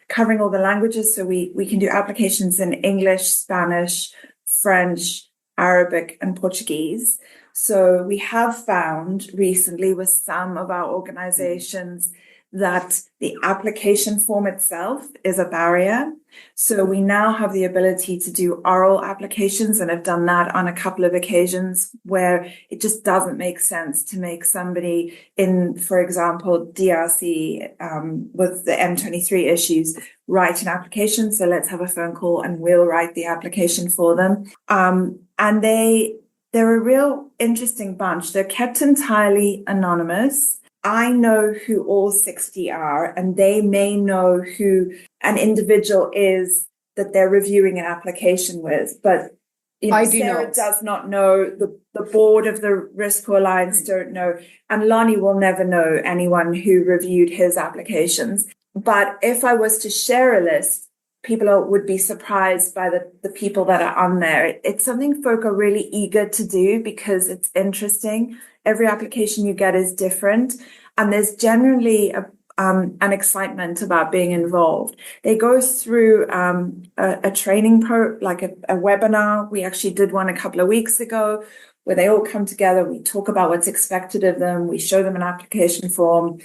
covering all the languages. So we can do applications in English, Spanish, French, Arabic, and Portuguese. So we have found recently with some of our organizations that the application form itself is a barrier. So we now have the ability to do oral applications, and have done that on a couple of occasions where it just doesn't make sense to make somebody in, for example, DRC with the M23 issues, write an application. So let's have a phone call and we'll write the application for them. And they're a real interesting bunch. They're kept entirely anonymous. I know who all 60 are, and they may know who an individual is that they're reviewing an application with. But Sarah does not know, the board of the Risk Pool Alliance don't know, and Lonnie will never know anyone who reviewed his applications. But if I was to share a list, people would be surprised by the people that are on there. It's something folk are really eager to do because it's interesting. Every application you get is different, and there's generally an excitement about being involved. They go through a training like a webinar. We actually did one a couple of weeks ago where they all come together. We talk about what's expected of them. We show them an application form.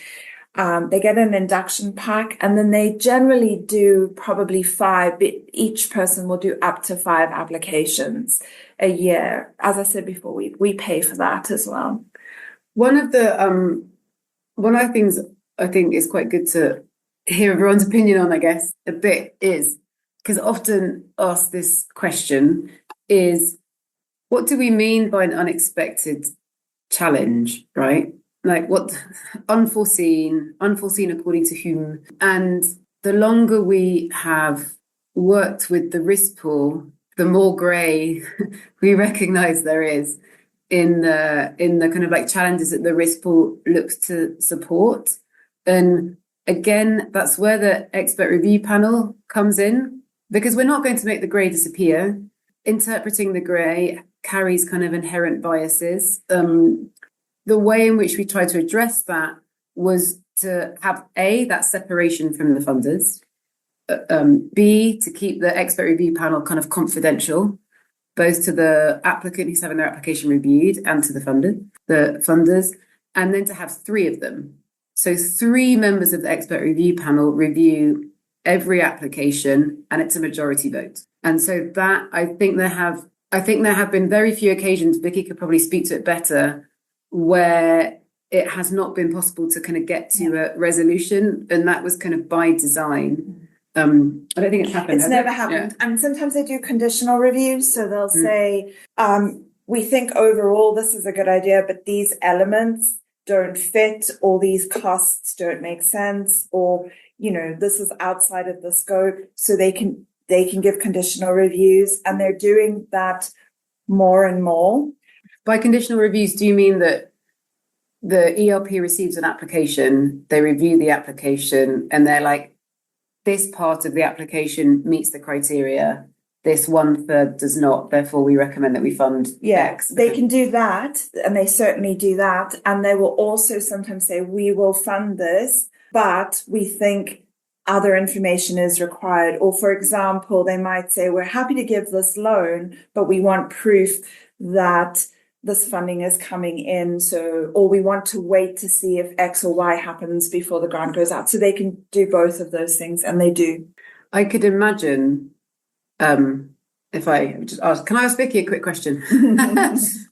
They get an induction pack, and then they generally do probably 5. Each person will do up to 5 applications a year. As I said before, we pay for that as well. One of the things I think it's quite good to hear everyone's opinion on, I guess, a bit is, because often asked this question is, what do we mean by an unexpected challenge, right? Like what unforeseen according to whom? And the longer we have worked with the risk pool, the more grey we recognise there is in the kind of like challenges that the risk pool looks to support. And again, that's where the expert review panel comes in, because we're not going to make the grey disappear. Interpreting the grey carries kind of inherent biases. The way in which we tried to address that was to have that separation from the funders, B, to keep the expert review panel kind of confidential, both to the applicant who's having their application reviewed and to the funders, and then to have 3 of them. So 3 members of the expert review panel review every application, and it's a majority vote. And so that I think there have been very few occasions, Vicky could probably speak to it better, where it has not been possible to kind of get to a resolution, and that was kind of by design. I don't think it's happened. It's never happened. Yeah. And sometimes they do conditional reviews, so they'll say, we think overall this is a good idea, but these elements don't fit, or these costs don't make sense, or this is outside of the scope. So they can give conditional reviews, and they're doing that more and more. By conditional reviews, do you mean that the ELP receives an application, they review the application, and they're like, this part of the application meets the criteria, this 1/3 does not, therefore we recommend that we fund X? They can do that, and they certainly do that. And they will also sometimes say, we will fund this, but we think other information is required. Or, for example, they might say, we're happy to give this loan, but we want proof that this funding is coming in. So, or we want to wait to see if X or Y happens before the grant goes out. So they can do both of those things, and they do. I could imagine, if I just ask, can I ask Vicky a quick question?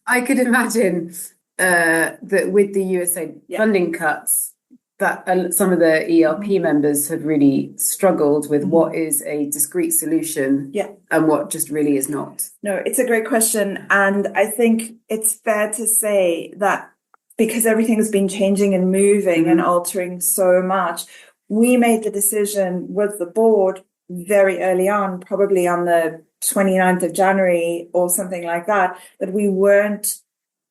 I could imagine that with the USA funding cuts, that some of the ELP members have really struggled with what is a discrete solution and what just really is not. No, it's a great question. And I think it's fair to say that because everything has been changing and moving and altering so much, we made the decision with the board very early on, probably on the 29th of January or something like that, that we weren't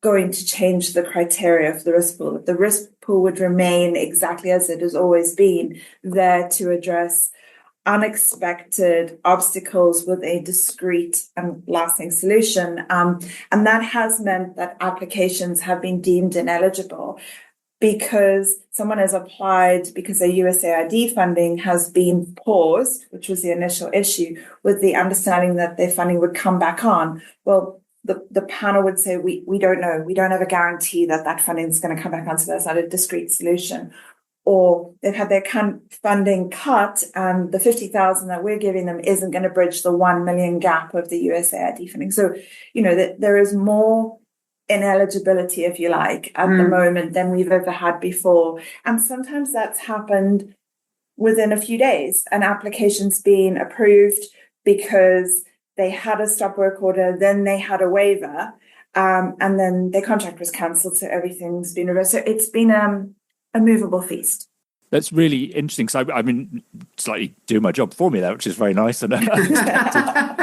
going to change the criteria for the risk pool. The risk pool would remain exactly as it has always been, there to address unexpected obstacles with a discrete and lasting solution. And that has meant that applications have been deemed ineligible because someone has applied because their USAID funding has been paused, which was the initial issue, with the understanding that their funding would come back on. Well, the panel would say, we don't know. We don't have a guarantee that that funding is going to come back on, so that's not a discrete solution. Or they've had their funding cut, and the 50,000 that we're giving them isn't going to bridge the 1 million gap of the USAID funding. So, there is more ineligibility, if you like, at the moment than we've ever had before. And sometimes that's happened within a few days. An application's been approved because they had a stop work order, then they had a waiver, and then their contract was cancelled, so everything's been reversed. So it's been a movable feast. That's really interesting, because I've been slightly doing my job for me there, which is very nice and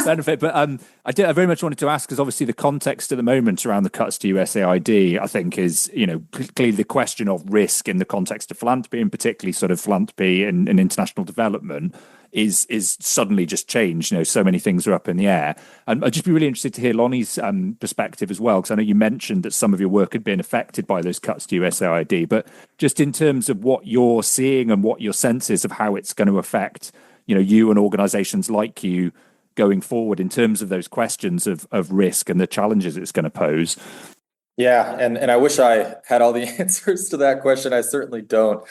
benefit. But I very much wanted to ask, because obviously the context at the moment around the cuts to USAID, I think, is clearly the question of risk in the context of philanthropy, and particularly sort of philanthropy and international development, is suddenly just changed. So many things are up in the air. And I'd just be really interested to hear Lonnie's perspective as well, because I know you mentioned that some of your work had been affected by those cuts to USAID, but just in terms of what you're seeing and what your sense is of how it's going to affect, you and organizations like you going forward in terms of those questions of risk and the challenges it's going to pose. Yeah, and I wish I had all the answers to that question. I certainly don't,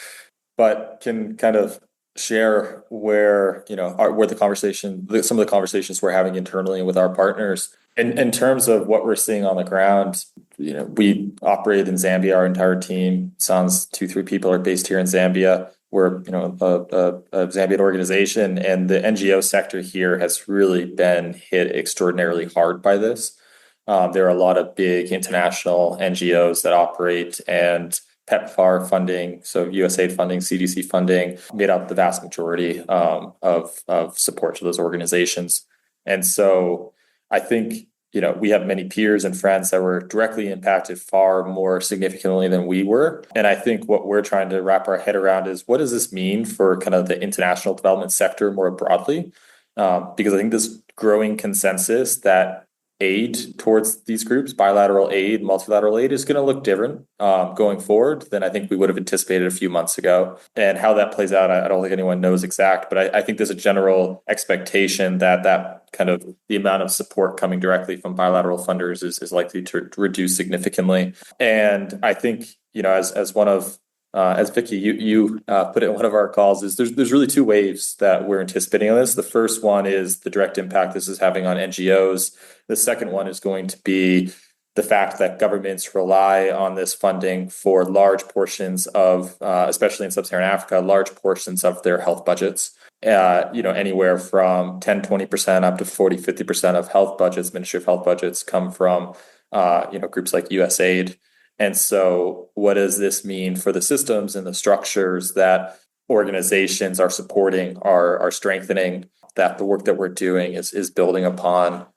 but can kind of share where some of the conversations we're having internally and with our partners. In terms of what we're seeing on the ground, we operate in Zambia. Our entire team, sans 2-3 people, are based here in Zambia. We're, a Zambian organization, and the NGO sector here has really been hit extraordinarily hard by this. There are a lot of big international NGOs that operate, and PEPFAR funding, so USAID funding, CDC funding, made up the vast majority of support to those organizations. And so I think, we have many peers and friends that were directly impacted far more significantly than we were. And I think what we're trying to wrap our head around is, what does this mean for kind of the international development sector more broadly? Because I think this growing consensus that aid towards these groups, bilateral aid, multilateral aid, is going to look different going forward than I think we would have anticipated a few months ago. And how that plays out, I don't think anyone knows exact, but I think there's a general expectation that kind of the amount of support coming directly from bilateral funders is likely to reduce significantly. And I think, as one of as Vicky, you put it in one of our calls, is there's really two waves that we're anticipating on this. The first one is the direct impact this is having on NGOs. The second one is going to be the fact that governments rely on this funding for large portions of, especially in sub-Saharan Africa, large portions of their health budgets. Anywhere from 10, 20% up to 40, 50% of health budgets, Ministry of Health budgets, come from, groups like USAID. And so what does this mean for the systems and the structures that organizations are supporting, are strengthening, that the work that we're doing is building upon?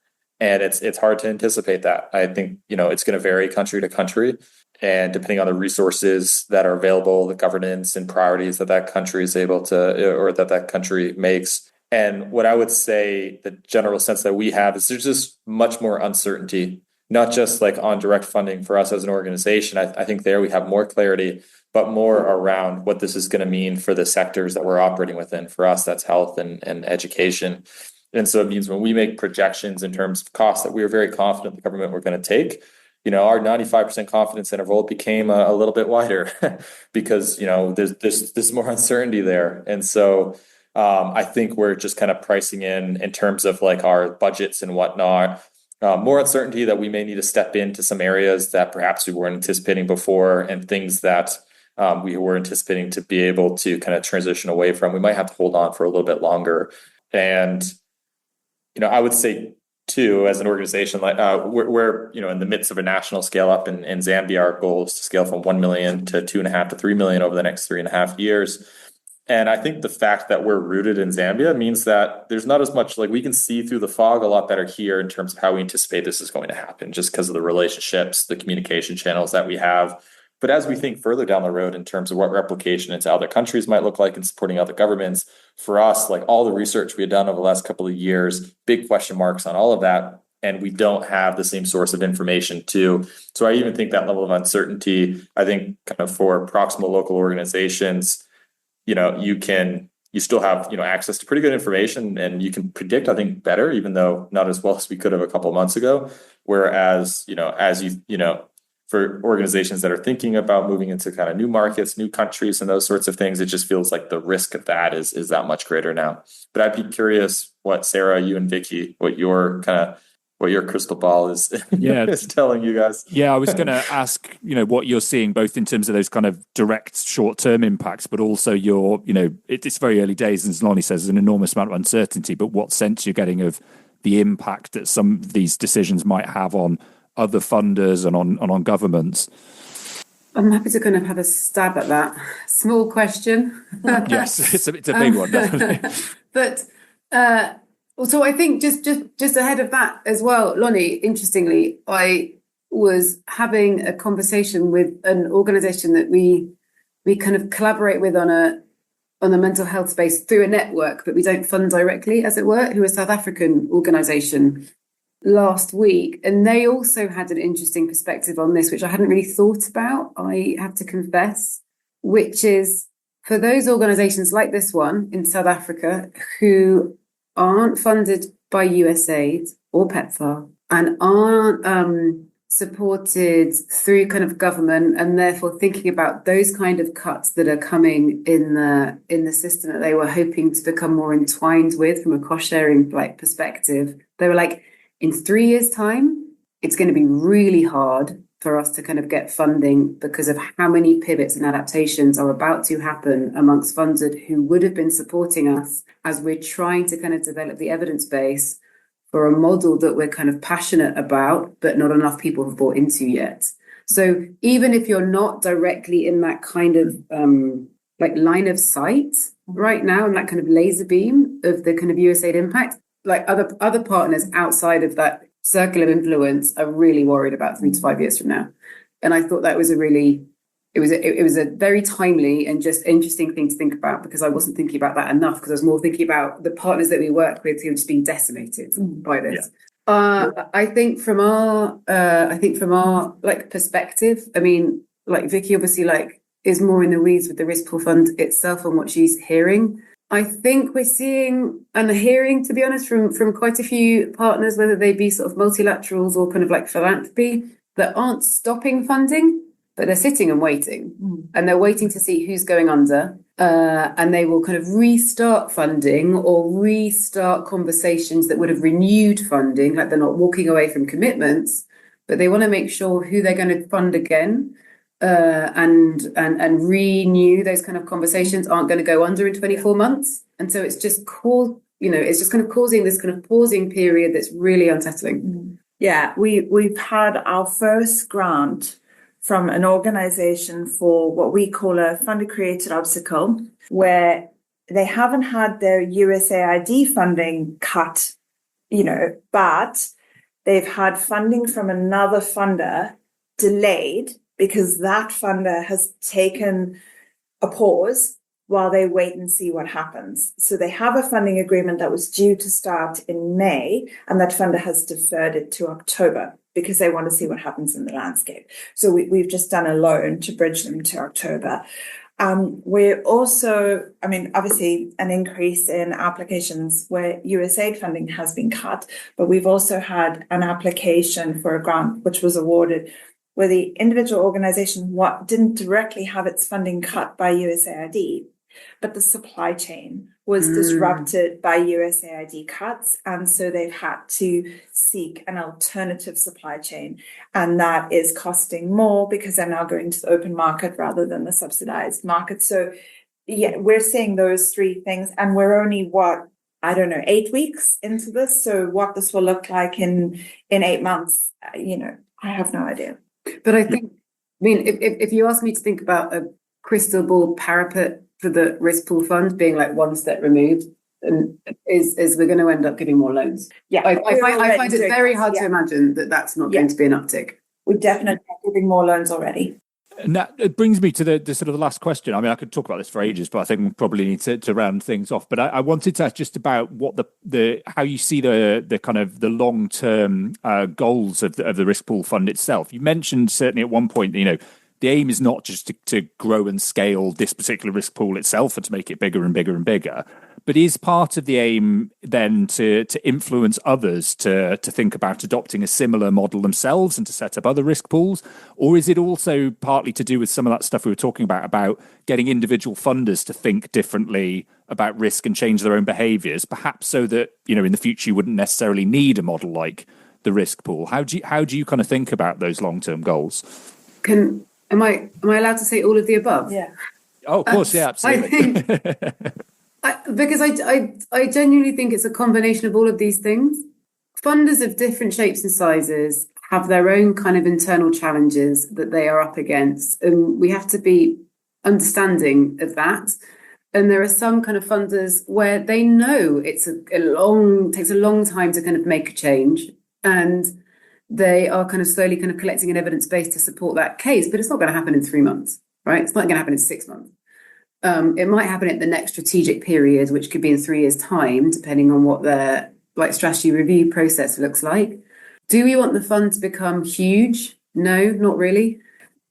And it's hard to anticipate that. I think, it's going to vary country to country. And depending on the resources that are available, the governance and priorities that country is able to, or that country makes. And what I would say, the general sense that we have is there's just much more uncertainty, not just like on direct funding for us as an organization. I think there we have more clarity, but more around what this is going to mean for the sectors that we're operating within. For us, that's health and education. And so it means when we make projections in terms of costs that we are very confident the government we're going to take, our 95% confidence interval became a little bit wider because, there's more uncertainty there. And so I think we're just kind of pricing in terms of like our budgets and whatnot, more uncertainty that we may need to step into some areas that perhaps we weren't anticipating before, and things that we were anticipating to be able to kind of transition away from. We might have to hold on for a little bit longer. And, I would say too, as an organization, like we're in the midst of a national scale up in Zambia. Our goal is to scale from 1 million to 2.5 to 3 million over the next 3.5 years. And I think the fact that we're rooted in Zambia means that there's not as much, like, we can see through the fog a lot better here in terms of how we anticipate this is going to happen, just because of the relationships, the communication channels that we have. But as we think further down the road in terms of what replication into other countries might look like and supporting other governments, for us, like all the research we had done over the last couple of years, big question marks on all of that. And we don't have the same source of information too. So I even think that level of uncertainty, I think kind of for proximal local organizations, you still have, access to pretty good information, and you can predict, I think, better, even though not as well as we could have a couple of months ago. Whereas, for organizations that are thinking about moving into kind of new markets, new countries, and those sorts of things, it just feels like the risk of that is that much greater now. But I'd be curious what, Sarah, you and Vicky, what your crystal ball is, is telling you guys. Yeah, I was going to ask, what you're seeing both in terms of those kind of direct short-term impacts, but also it's very early days, and as Lonnie says, there's an enormous amount of uncertainty, but what sense you're getting of the impact that some of these decisions might have on other funders and on governments. I'm happy to kind of have a stab at that. Small question. Yes, it's a big one, definitely. But also, I think just ahead of that as well, Lonnie, interestingly, I was having a conversation with an organization that we kind of collaborate with on a mental health space through a network, but we don't fund directly, as it were, who are a South African organization last week. And they also had an interesting perspective on this, which I hadn't really thought about, I have to confess, which is for those organizations like this one in South Africa who aren't funded by USAID or PEPFAR and aren't supported through kind of government, and therefore thinking about those kind of cuts that are coming in the system that they were hoping to become more entwined with from a cost sharing perspective. They were like, In 3 years' time, it's going to be really hard for us to kind of get funding because of how many pivots and adaptations are about to happen amongst funders who would have been supporting us as we're trying to kind of develop the evidence base for a model that we're kind of passionate about, but not enough people have bought into yet. So even if you're not directly in that kind of like line of sight right now, and that kind of laser beam of the kind of USAID impact, like other partners outside of that circle of influence are really worried about 3 to 5 years from now. And I thought that was it was a very timely and just interesting thing to think about, because I wasn't thinking about that enough, because I was more thinking about the partners that we work with who have just been decimated by this. Yeah. I think from our like perspective, I mean, like Vicky obviously like is more in the weeds with the risk pool fund itself and what she's hearing. I think we're seeing and hearing, to be honest, from quite a few partners, whether they be sort of multilaterals or kind of like philanthropy, that aren't stopping funding, but they're sitting and waiting. And they're waiting to see who's going under. And they will kind of restart funding or restart conversations that would have renewed funding, like they're not walking away from commitments, but they want to make sure who they're going to fund again. And renew those kind of conversations aren't going to go under in 24 months. And so it's just it's just kind of causing this kind of pausing period that's really unsettling. Yeah, we've had our first grant from an organization for what we call a funder created obstacle, where they haven't had their USAID funding cut, but they've had funding from another funder delayed, because that funder has taken a pause while they wait and see what happens. So they have a funding agreement that was due to start in May, and that funder has deferred it to October because they want to see what happens in the landscape. So we've just done a loan to bridge them to October. We're also, obviously an increase in applications where USAID funding has been cut, but we've also had an application for a grant which was awarded where the individual organization didn't directly have its funding cut by USAID, but the supply chain was disrupted by USAID cuts. And so they've had to seek an alternative supply chain. And that is costing more because they're now going to the open market rather than the subsidized market. So yeah, we're seeing those three things. And we're only, 8 weeks into this. So what this will look like in 8 months, I have no idea. But I think, if you ask me to think about a crystal ball parapet for the risk pool fund being like one step removed, and is we're going to end up giving more loans. Yeah, I find it very hard to imagine that that's not going to be an uptick. We definitely are giving more loans already. And that it brings me to the sort of the last question. I could talk about this for ages, but I think we probably need to round things off. But I wanted to ask just about what the how you see the kind of the long term goals of the risk pool fund itself. You mentioned certainly at one point, the aim is not just to grow and scale this particular risk pool itself and to make it bigger and bigger and bigger, but is part of the aim then to influence others to think about adopting a similar model themselves and to set up other risk pools? Or is it also partly to do with some of that stuff we were talking about getting individual funders to think differently about risk and change their own behaviours, perhaps so that, in the future you wouldn't necessarily need a model like the risk pool? How do you kind of think about those long-term goals? Am I allowed to say all of the above? Yeah. Oh, of course, yeah, absolutely. Because I genuinely think it's a combination of all of these things. Funders of different shapes and sizes have their own kind of internal challenges that they are up against, and we have to be understanding of that. And there are some kind of funders where they know it's takes a long time to kind of make a change, and they are kind of slowly kind of collecting an evidence base to support that case, but it's not going to happen in 3 months, right? It's not going to happen in 6 months. It might happen at the next strategic period, which could be in 3 years' time, depending on what their strategy review process looks like. Do we want the fund to become huge? No, not really.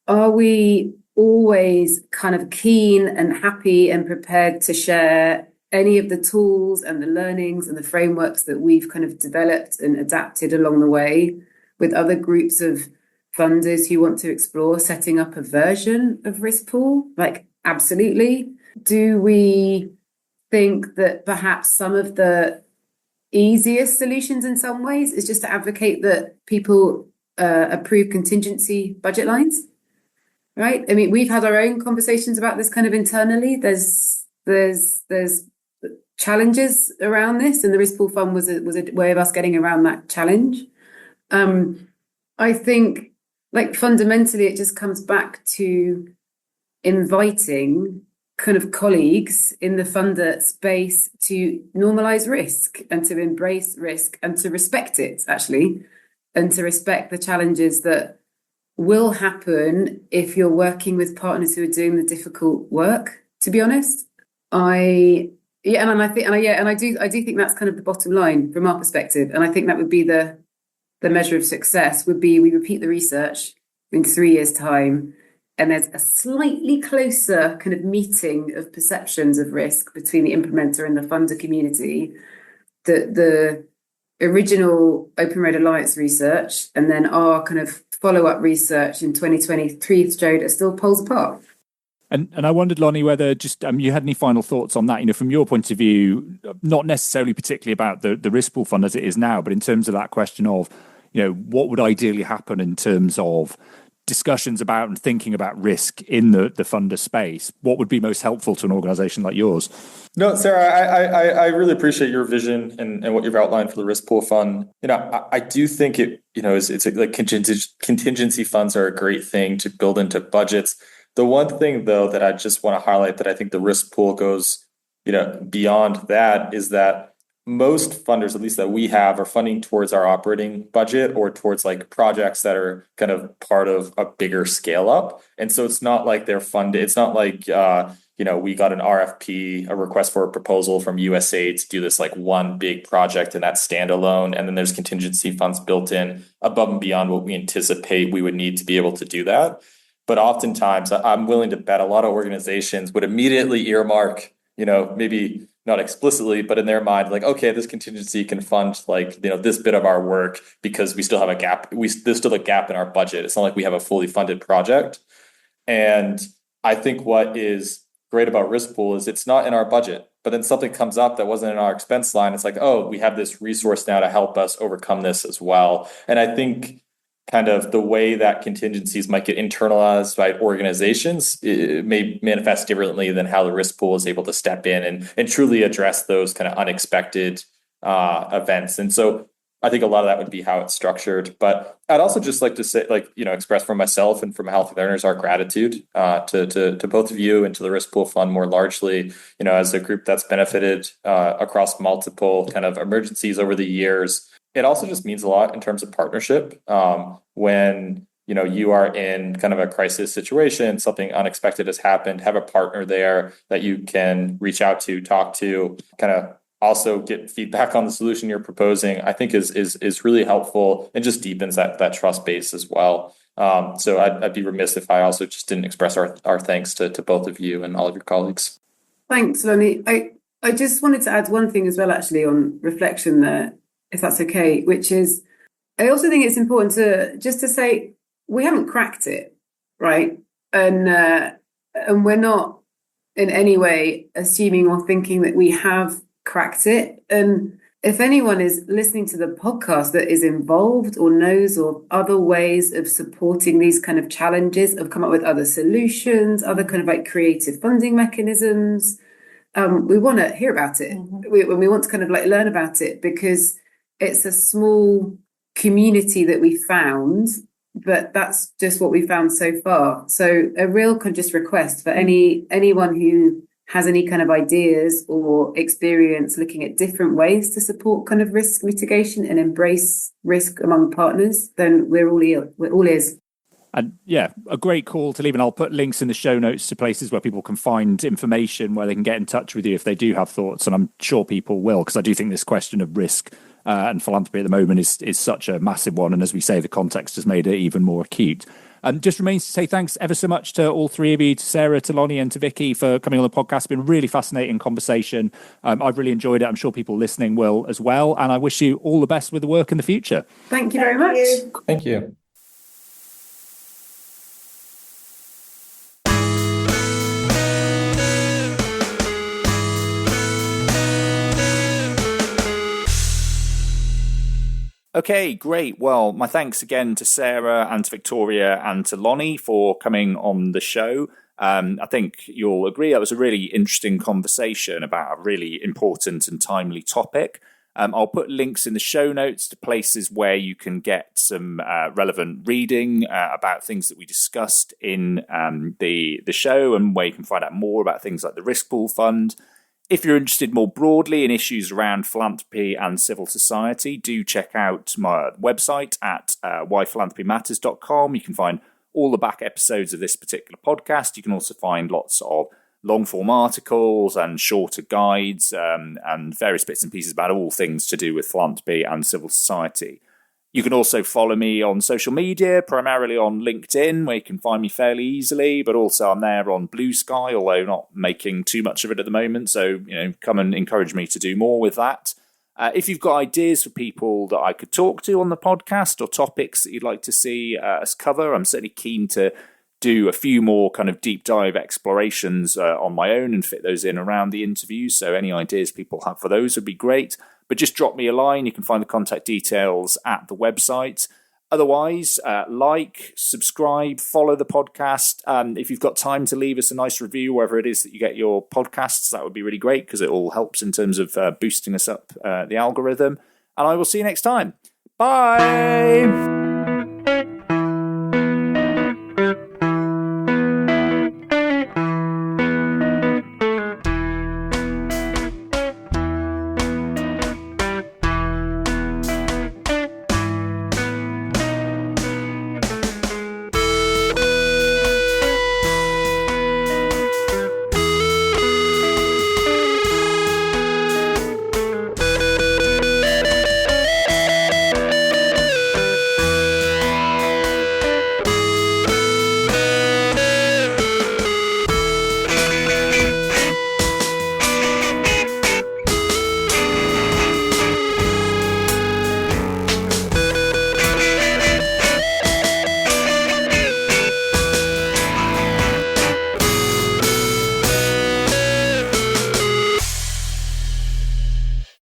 Are we always kind of keen and happy and prepared to share any of the tools and the learnings and the frameworks that we've kind of developed and adapted along the way with other groups of funders who want to explore setting up a version of risk pool? Absolutely. Do we think that perhaps some of the easiest solutions in some ways is just to advocate that people approve contingency budget lines, right? I mean, we've had our own conversations about this kind of internally. There's challenges around this, and the risk pool fund was a way of us getting around that challenge. I think, like, fundamentally, it just comes back to inviting kind of colleagues in the funder space to normalize risk and to embrace risk and to respect it, actually, and to respect the challenges that will happen if you're working with partners who are doing the difficult work, to be honest. I do think that's kind of the bottom line from our perspective. And I think that would be the measure of success would be we repeat the research in 3 years' time, and there's a slightly closer kind of meeting of perceptions of risk between the implementer and the funder community. The original Open Road Alliance research and then our kind of follow-up research in 2023 showed are still poles apart. And I wondered, Lonnie, whether just you had any final thoughts on that, from your point of view, not necessarily particularly about the risk pool fund as it is now, but in terms of that question of, what would ideally happen in terms of discussions about and thinking about risk in the funder space? What would be most helpful to an organization like yours? No, Sarah, I really appreciate your vision and what you've outlined for the risk pool fund. I do think it's like contingency funds are a great thing to build into budgets. The one thing, though, that I just want to highlight that I think the risk pool goes, beyond that is that most funders, at least that we have, are funding towards our operating budget or towards like projects that are kind of part of a bigger scale up. And so it's not like they're funded. It's not like, we got an RFP, a request for a proposal from USAID to do this like one big project and that's standalone. And then there's contingency funds built in above and beyond what we anticipate we would need to be able to do that. But oftentimes I'm willing to bet a lot of organizations would immediately earmark, maybe not explicitly, but in their mind, like, okay, this contingency can fund like, this bit of our work because we still have a gap. There's still a gap in our budget. It's not like we have a fully funded project. And I think what is great about risk pool is it's not in our budget, but then something comes up that wasn't in our expense line. It's like, oh, we have this resource now to help us overcome this as well. And I think kind of the way that contingencies might get internalized by organizations, it may manifest differently than how the risk pool is able to step in and truly address those kind of unexpected events. And so I think a lot of that would be how it's structured. But I'd also just like to say, express from myself and from Healthy Learners our gratitude to both of you and to the risk pool fund more largely, as a group that's benefited across multiple kind of emergencies over the years. It also just means a lot in terms of partnership when, you are in kind of a crisis situation, something unexpected has happened, have a partner there that you can reach out to, talk to, kind of also get feedback on the solution you're proposing, I think is really helpful and just deepens that trust base as well. So I'd be remiss if I also just didn't express our thanks to both of you and all of your colleagues. Thanks, Lonnie. I just wanted to add one thing as well, actually, on reflection there, if that's okay, which is, I also think it's important to say, we haven't cracked it, right? And we're not in any way assuming or thinking that we have cracked it. And if anyone is listening to the podcast that is involved or knows of other ways of supporting these kind of challenges, have come up with other solutions, other kind of like creative funding mechanisms, we want to hear about it. We want to kind of like learn about it, because it's a small community that we found, but that's just what we found so far. So a real kind of just request for anyone who has any kind of ideas or experience looking at different ways to support kind of risk mitigation and embrace risk among partners, then we're all ears. And yeah, a great call to leave. And I'll put links in the show notes to places where people can find information, where they can get in touch with you if they do have thoughts. And I'm sure people will, because I do think this question of risk and philanthropy at the moment is such a massive one. And as we say, the context has made it even more acute. Just remains to say thanks ever so much to all three of you, to Sarah, to Lonnie and to Vicky for coming on the podcast. It's been a really fascinating conversation. I've really enjoyed it. I'm sure people listening will as well. And I wish you all the best with the work in the future. Thank you very much. Thank you. Okay, great. Well, my thanks again to Sarah and to Victoria and to Lonnie for coming on the show. I think you'll agree that was a really interesting conversation about a really important and timely topic. I'll put links in the show notes to places where you can get some relevant reading about things that we discussed in the show, and where you can find out more about things like the Risk Pool Fund. If you're interested more broadly in issues around philanthropy and civil society, do check out my website at whyphilanthropymatters.com. You can find all the back episodes of this particular podcast. You can also find lots of long-form articles and shorter guides and various bits and pieces about all things to do with philanthropy and civil society. You can also follow me on social media, primarily on LinkedIn, where you can find me fairly easily, but also I'm there on Blue Sky, although not making too much of it at the moment. So, come and encourage me to do more with that. If you've got ideas for people that I could talk to on the podcast or topics that you'd like to see us cover, I'm certainly keen to do a few more kind of deep dive explorations on my own and fit those in around the interviews. So any ideas people have for those would be great. But just drop me a line. You can find the contact details at the website. Otherwise, subscribe, follow the podcast. If you've got time to leave us a nice review wherever it is that you get your podcasts, that would be really great, because it all helps in terms of boosting us up the algorithm. And I will see you next time. Bye!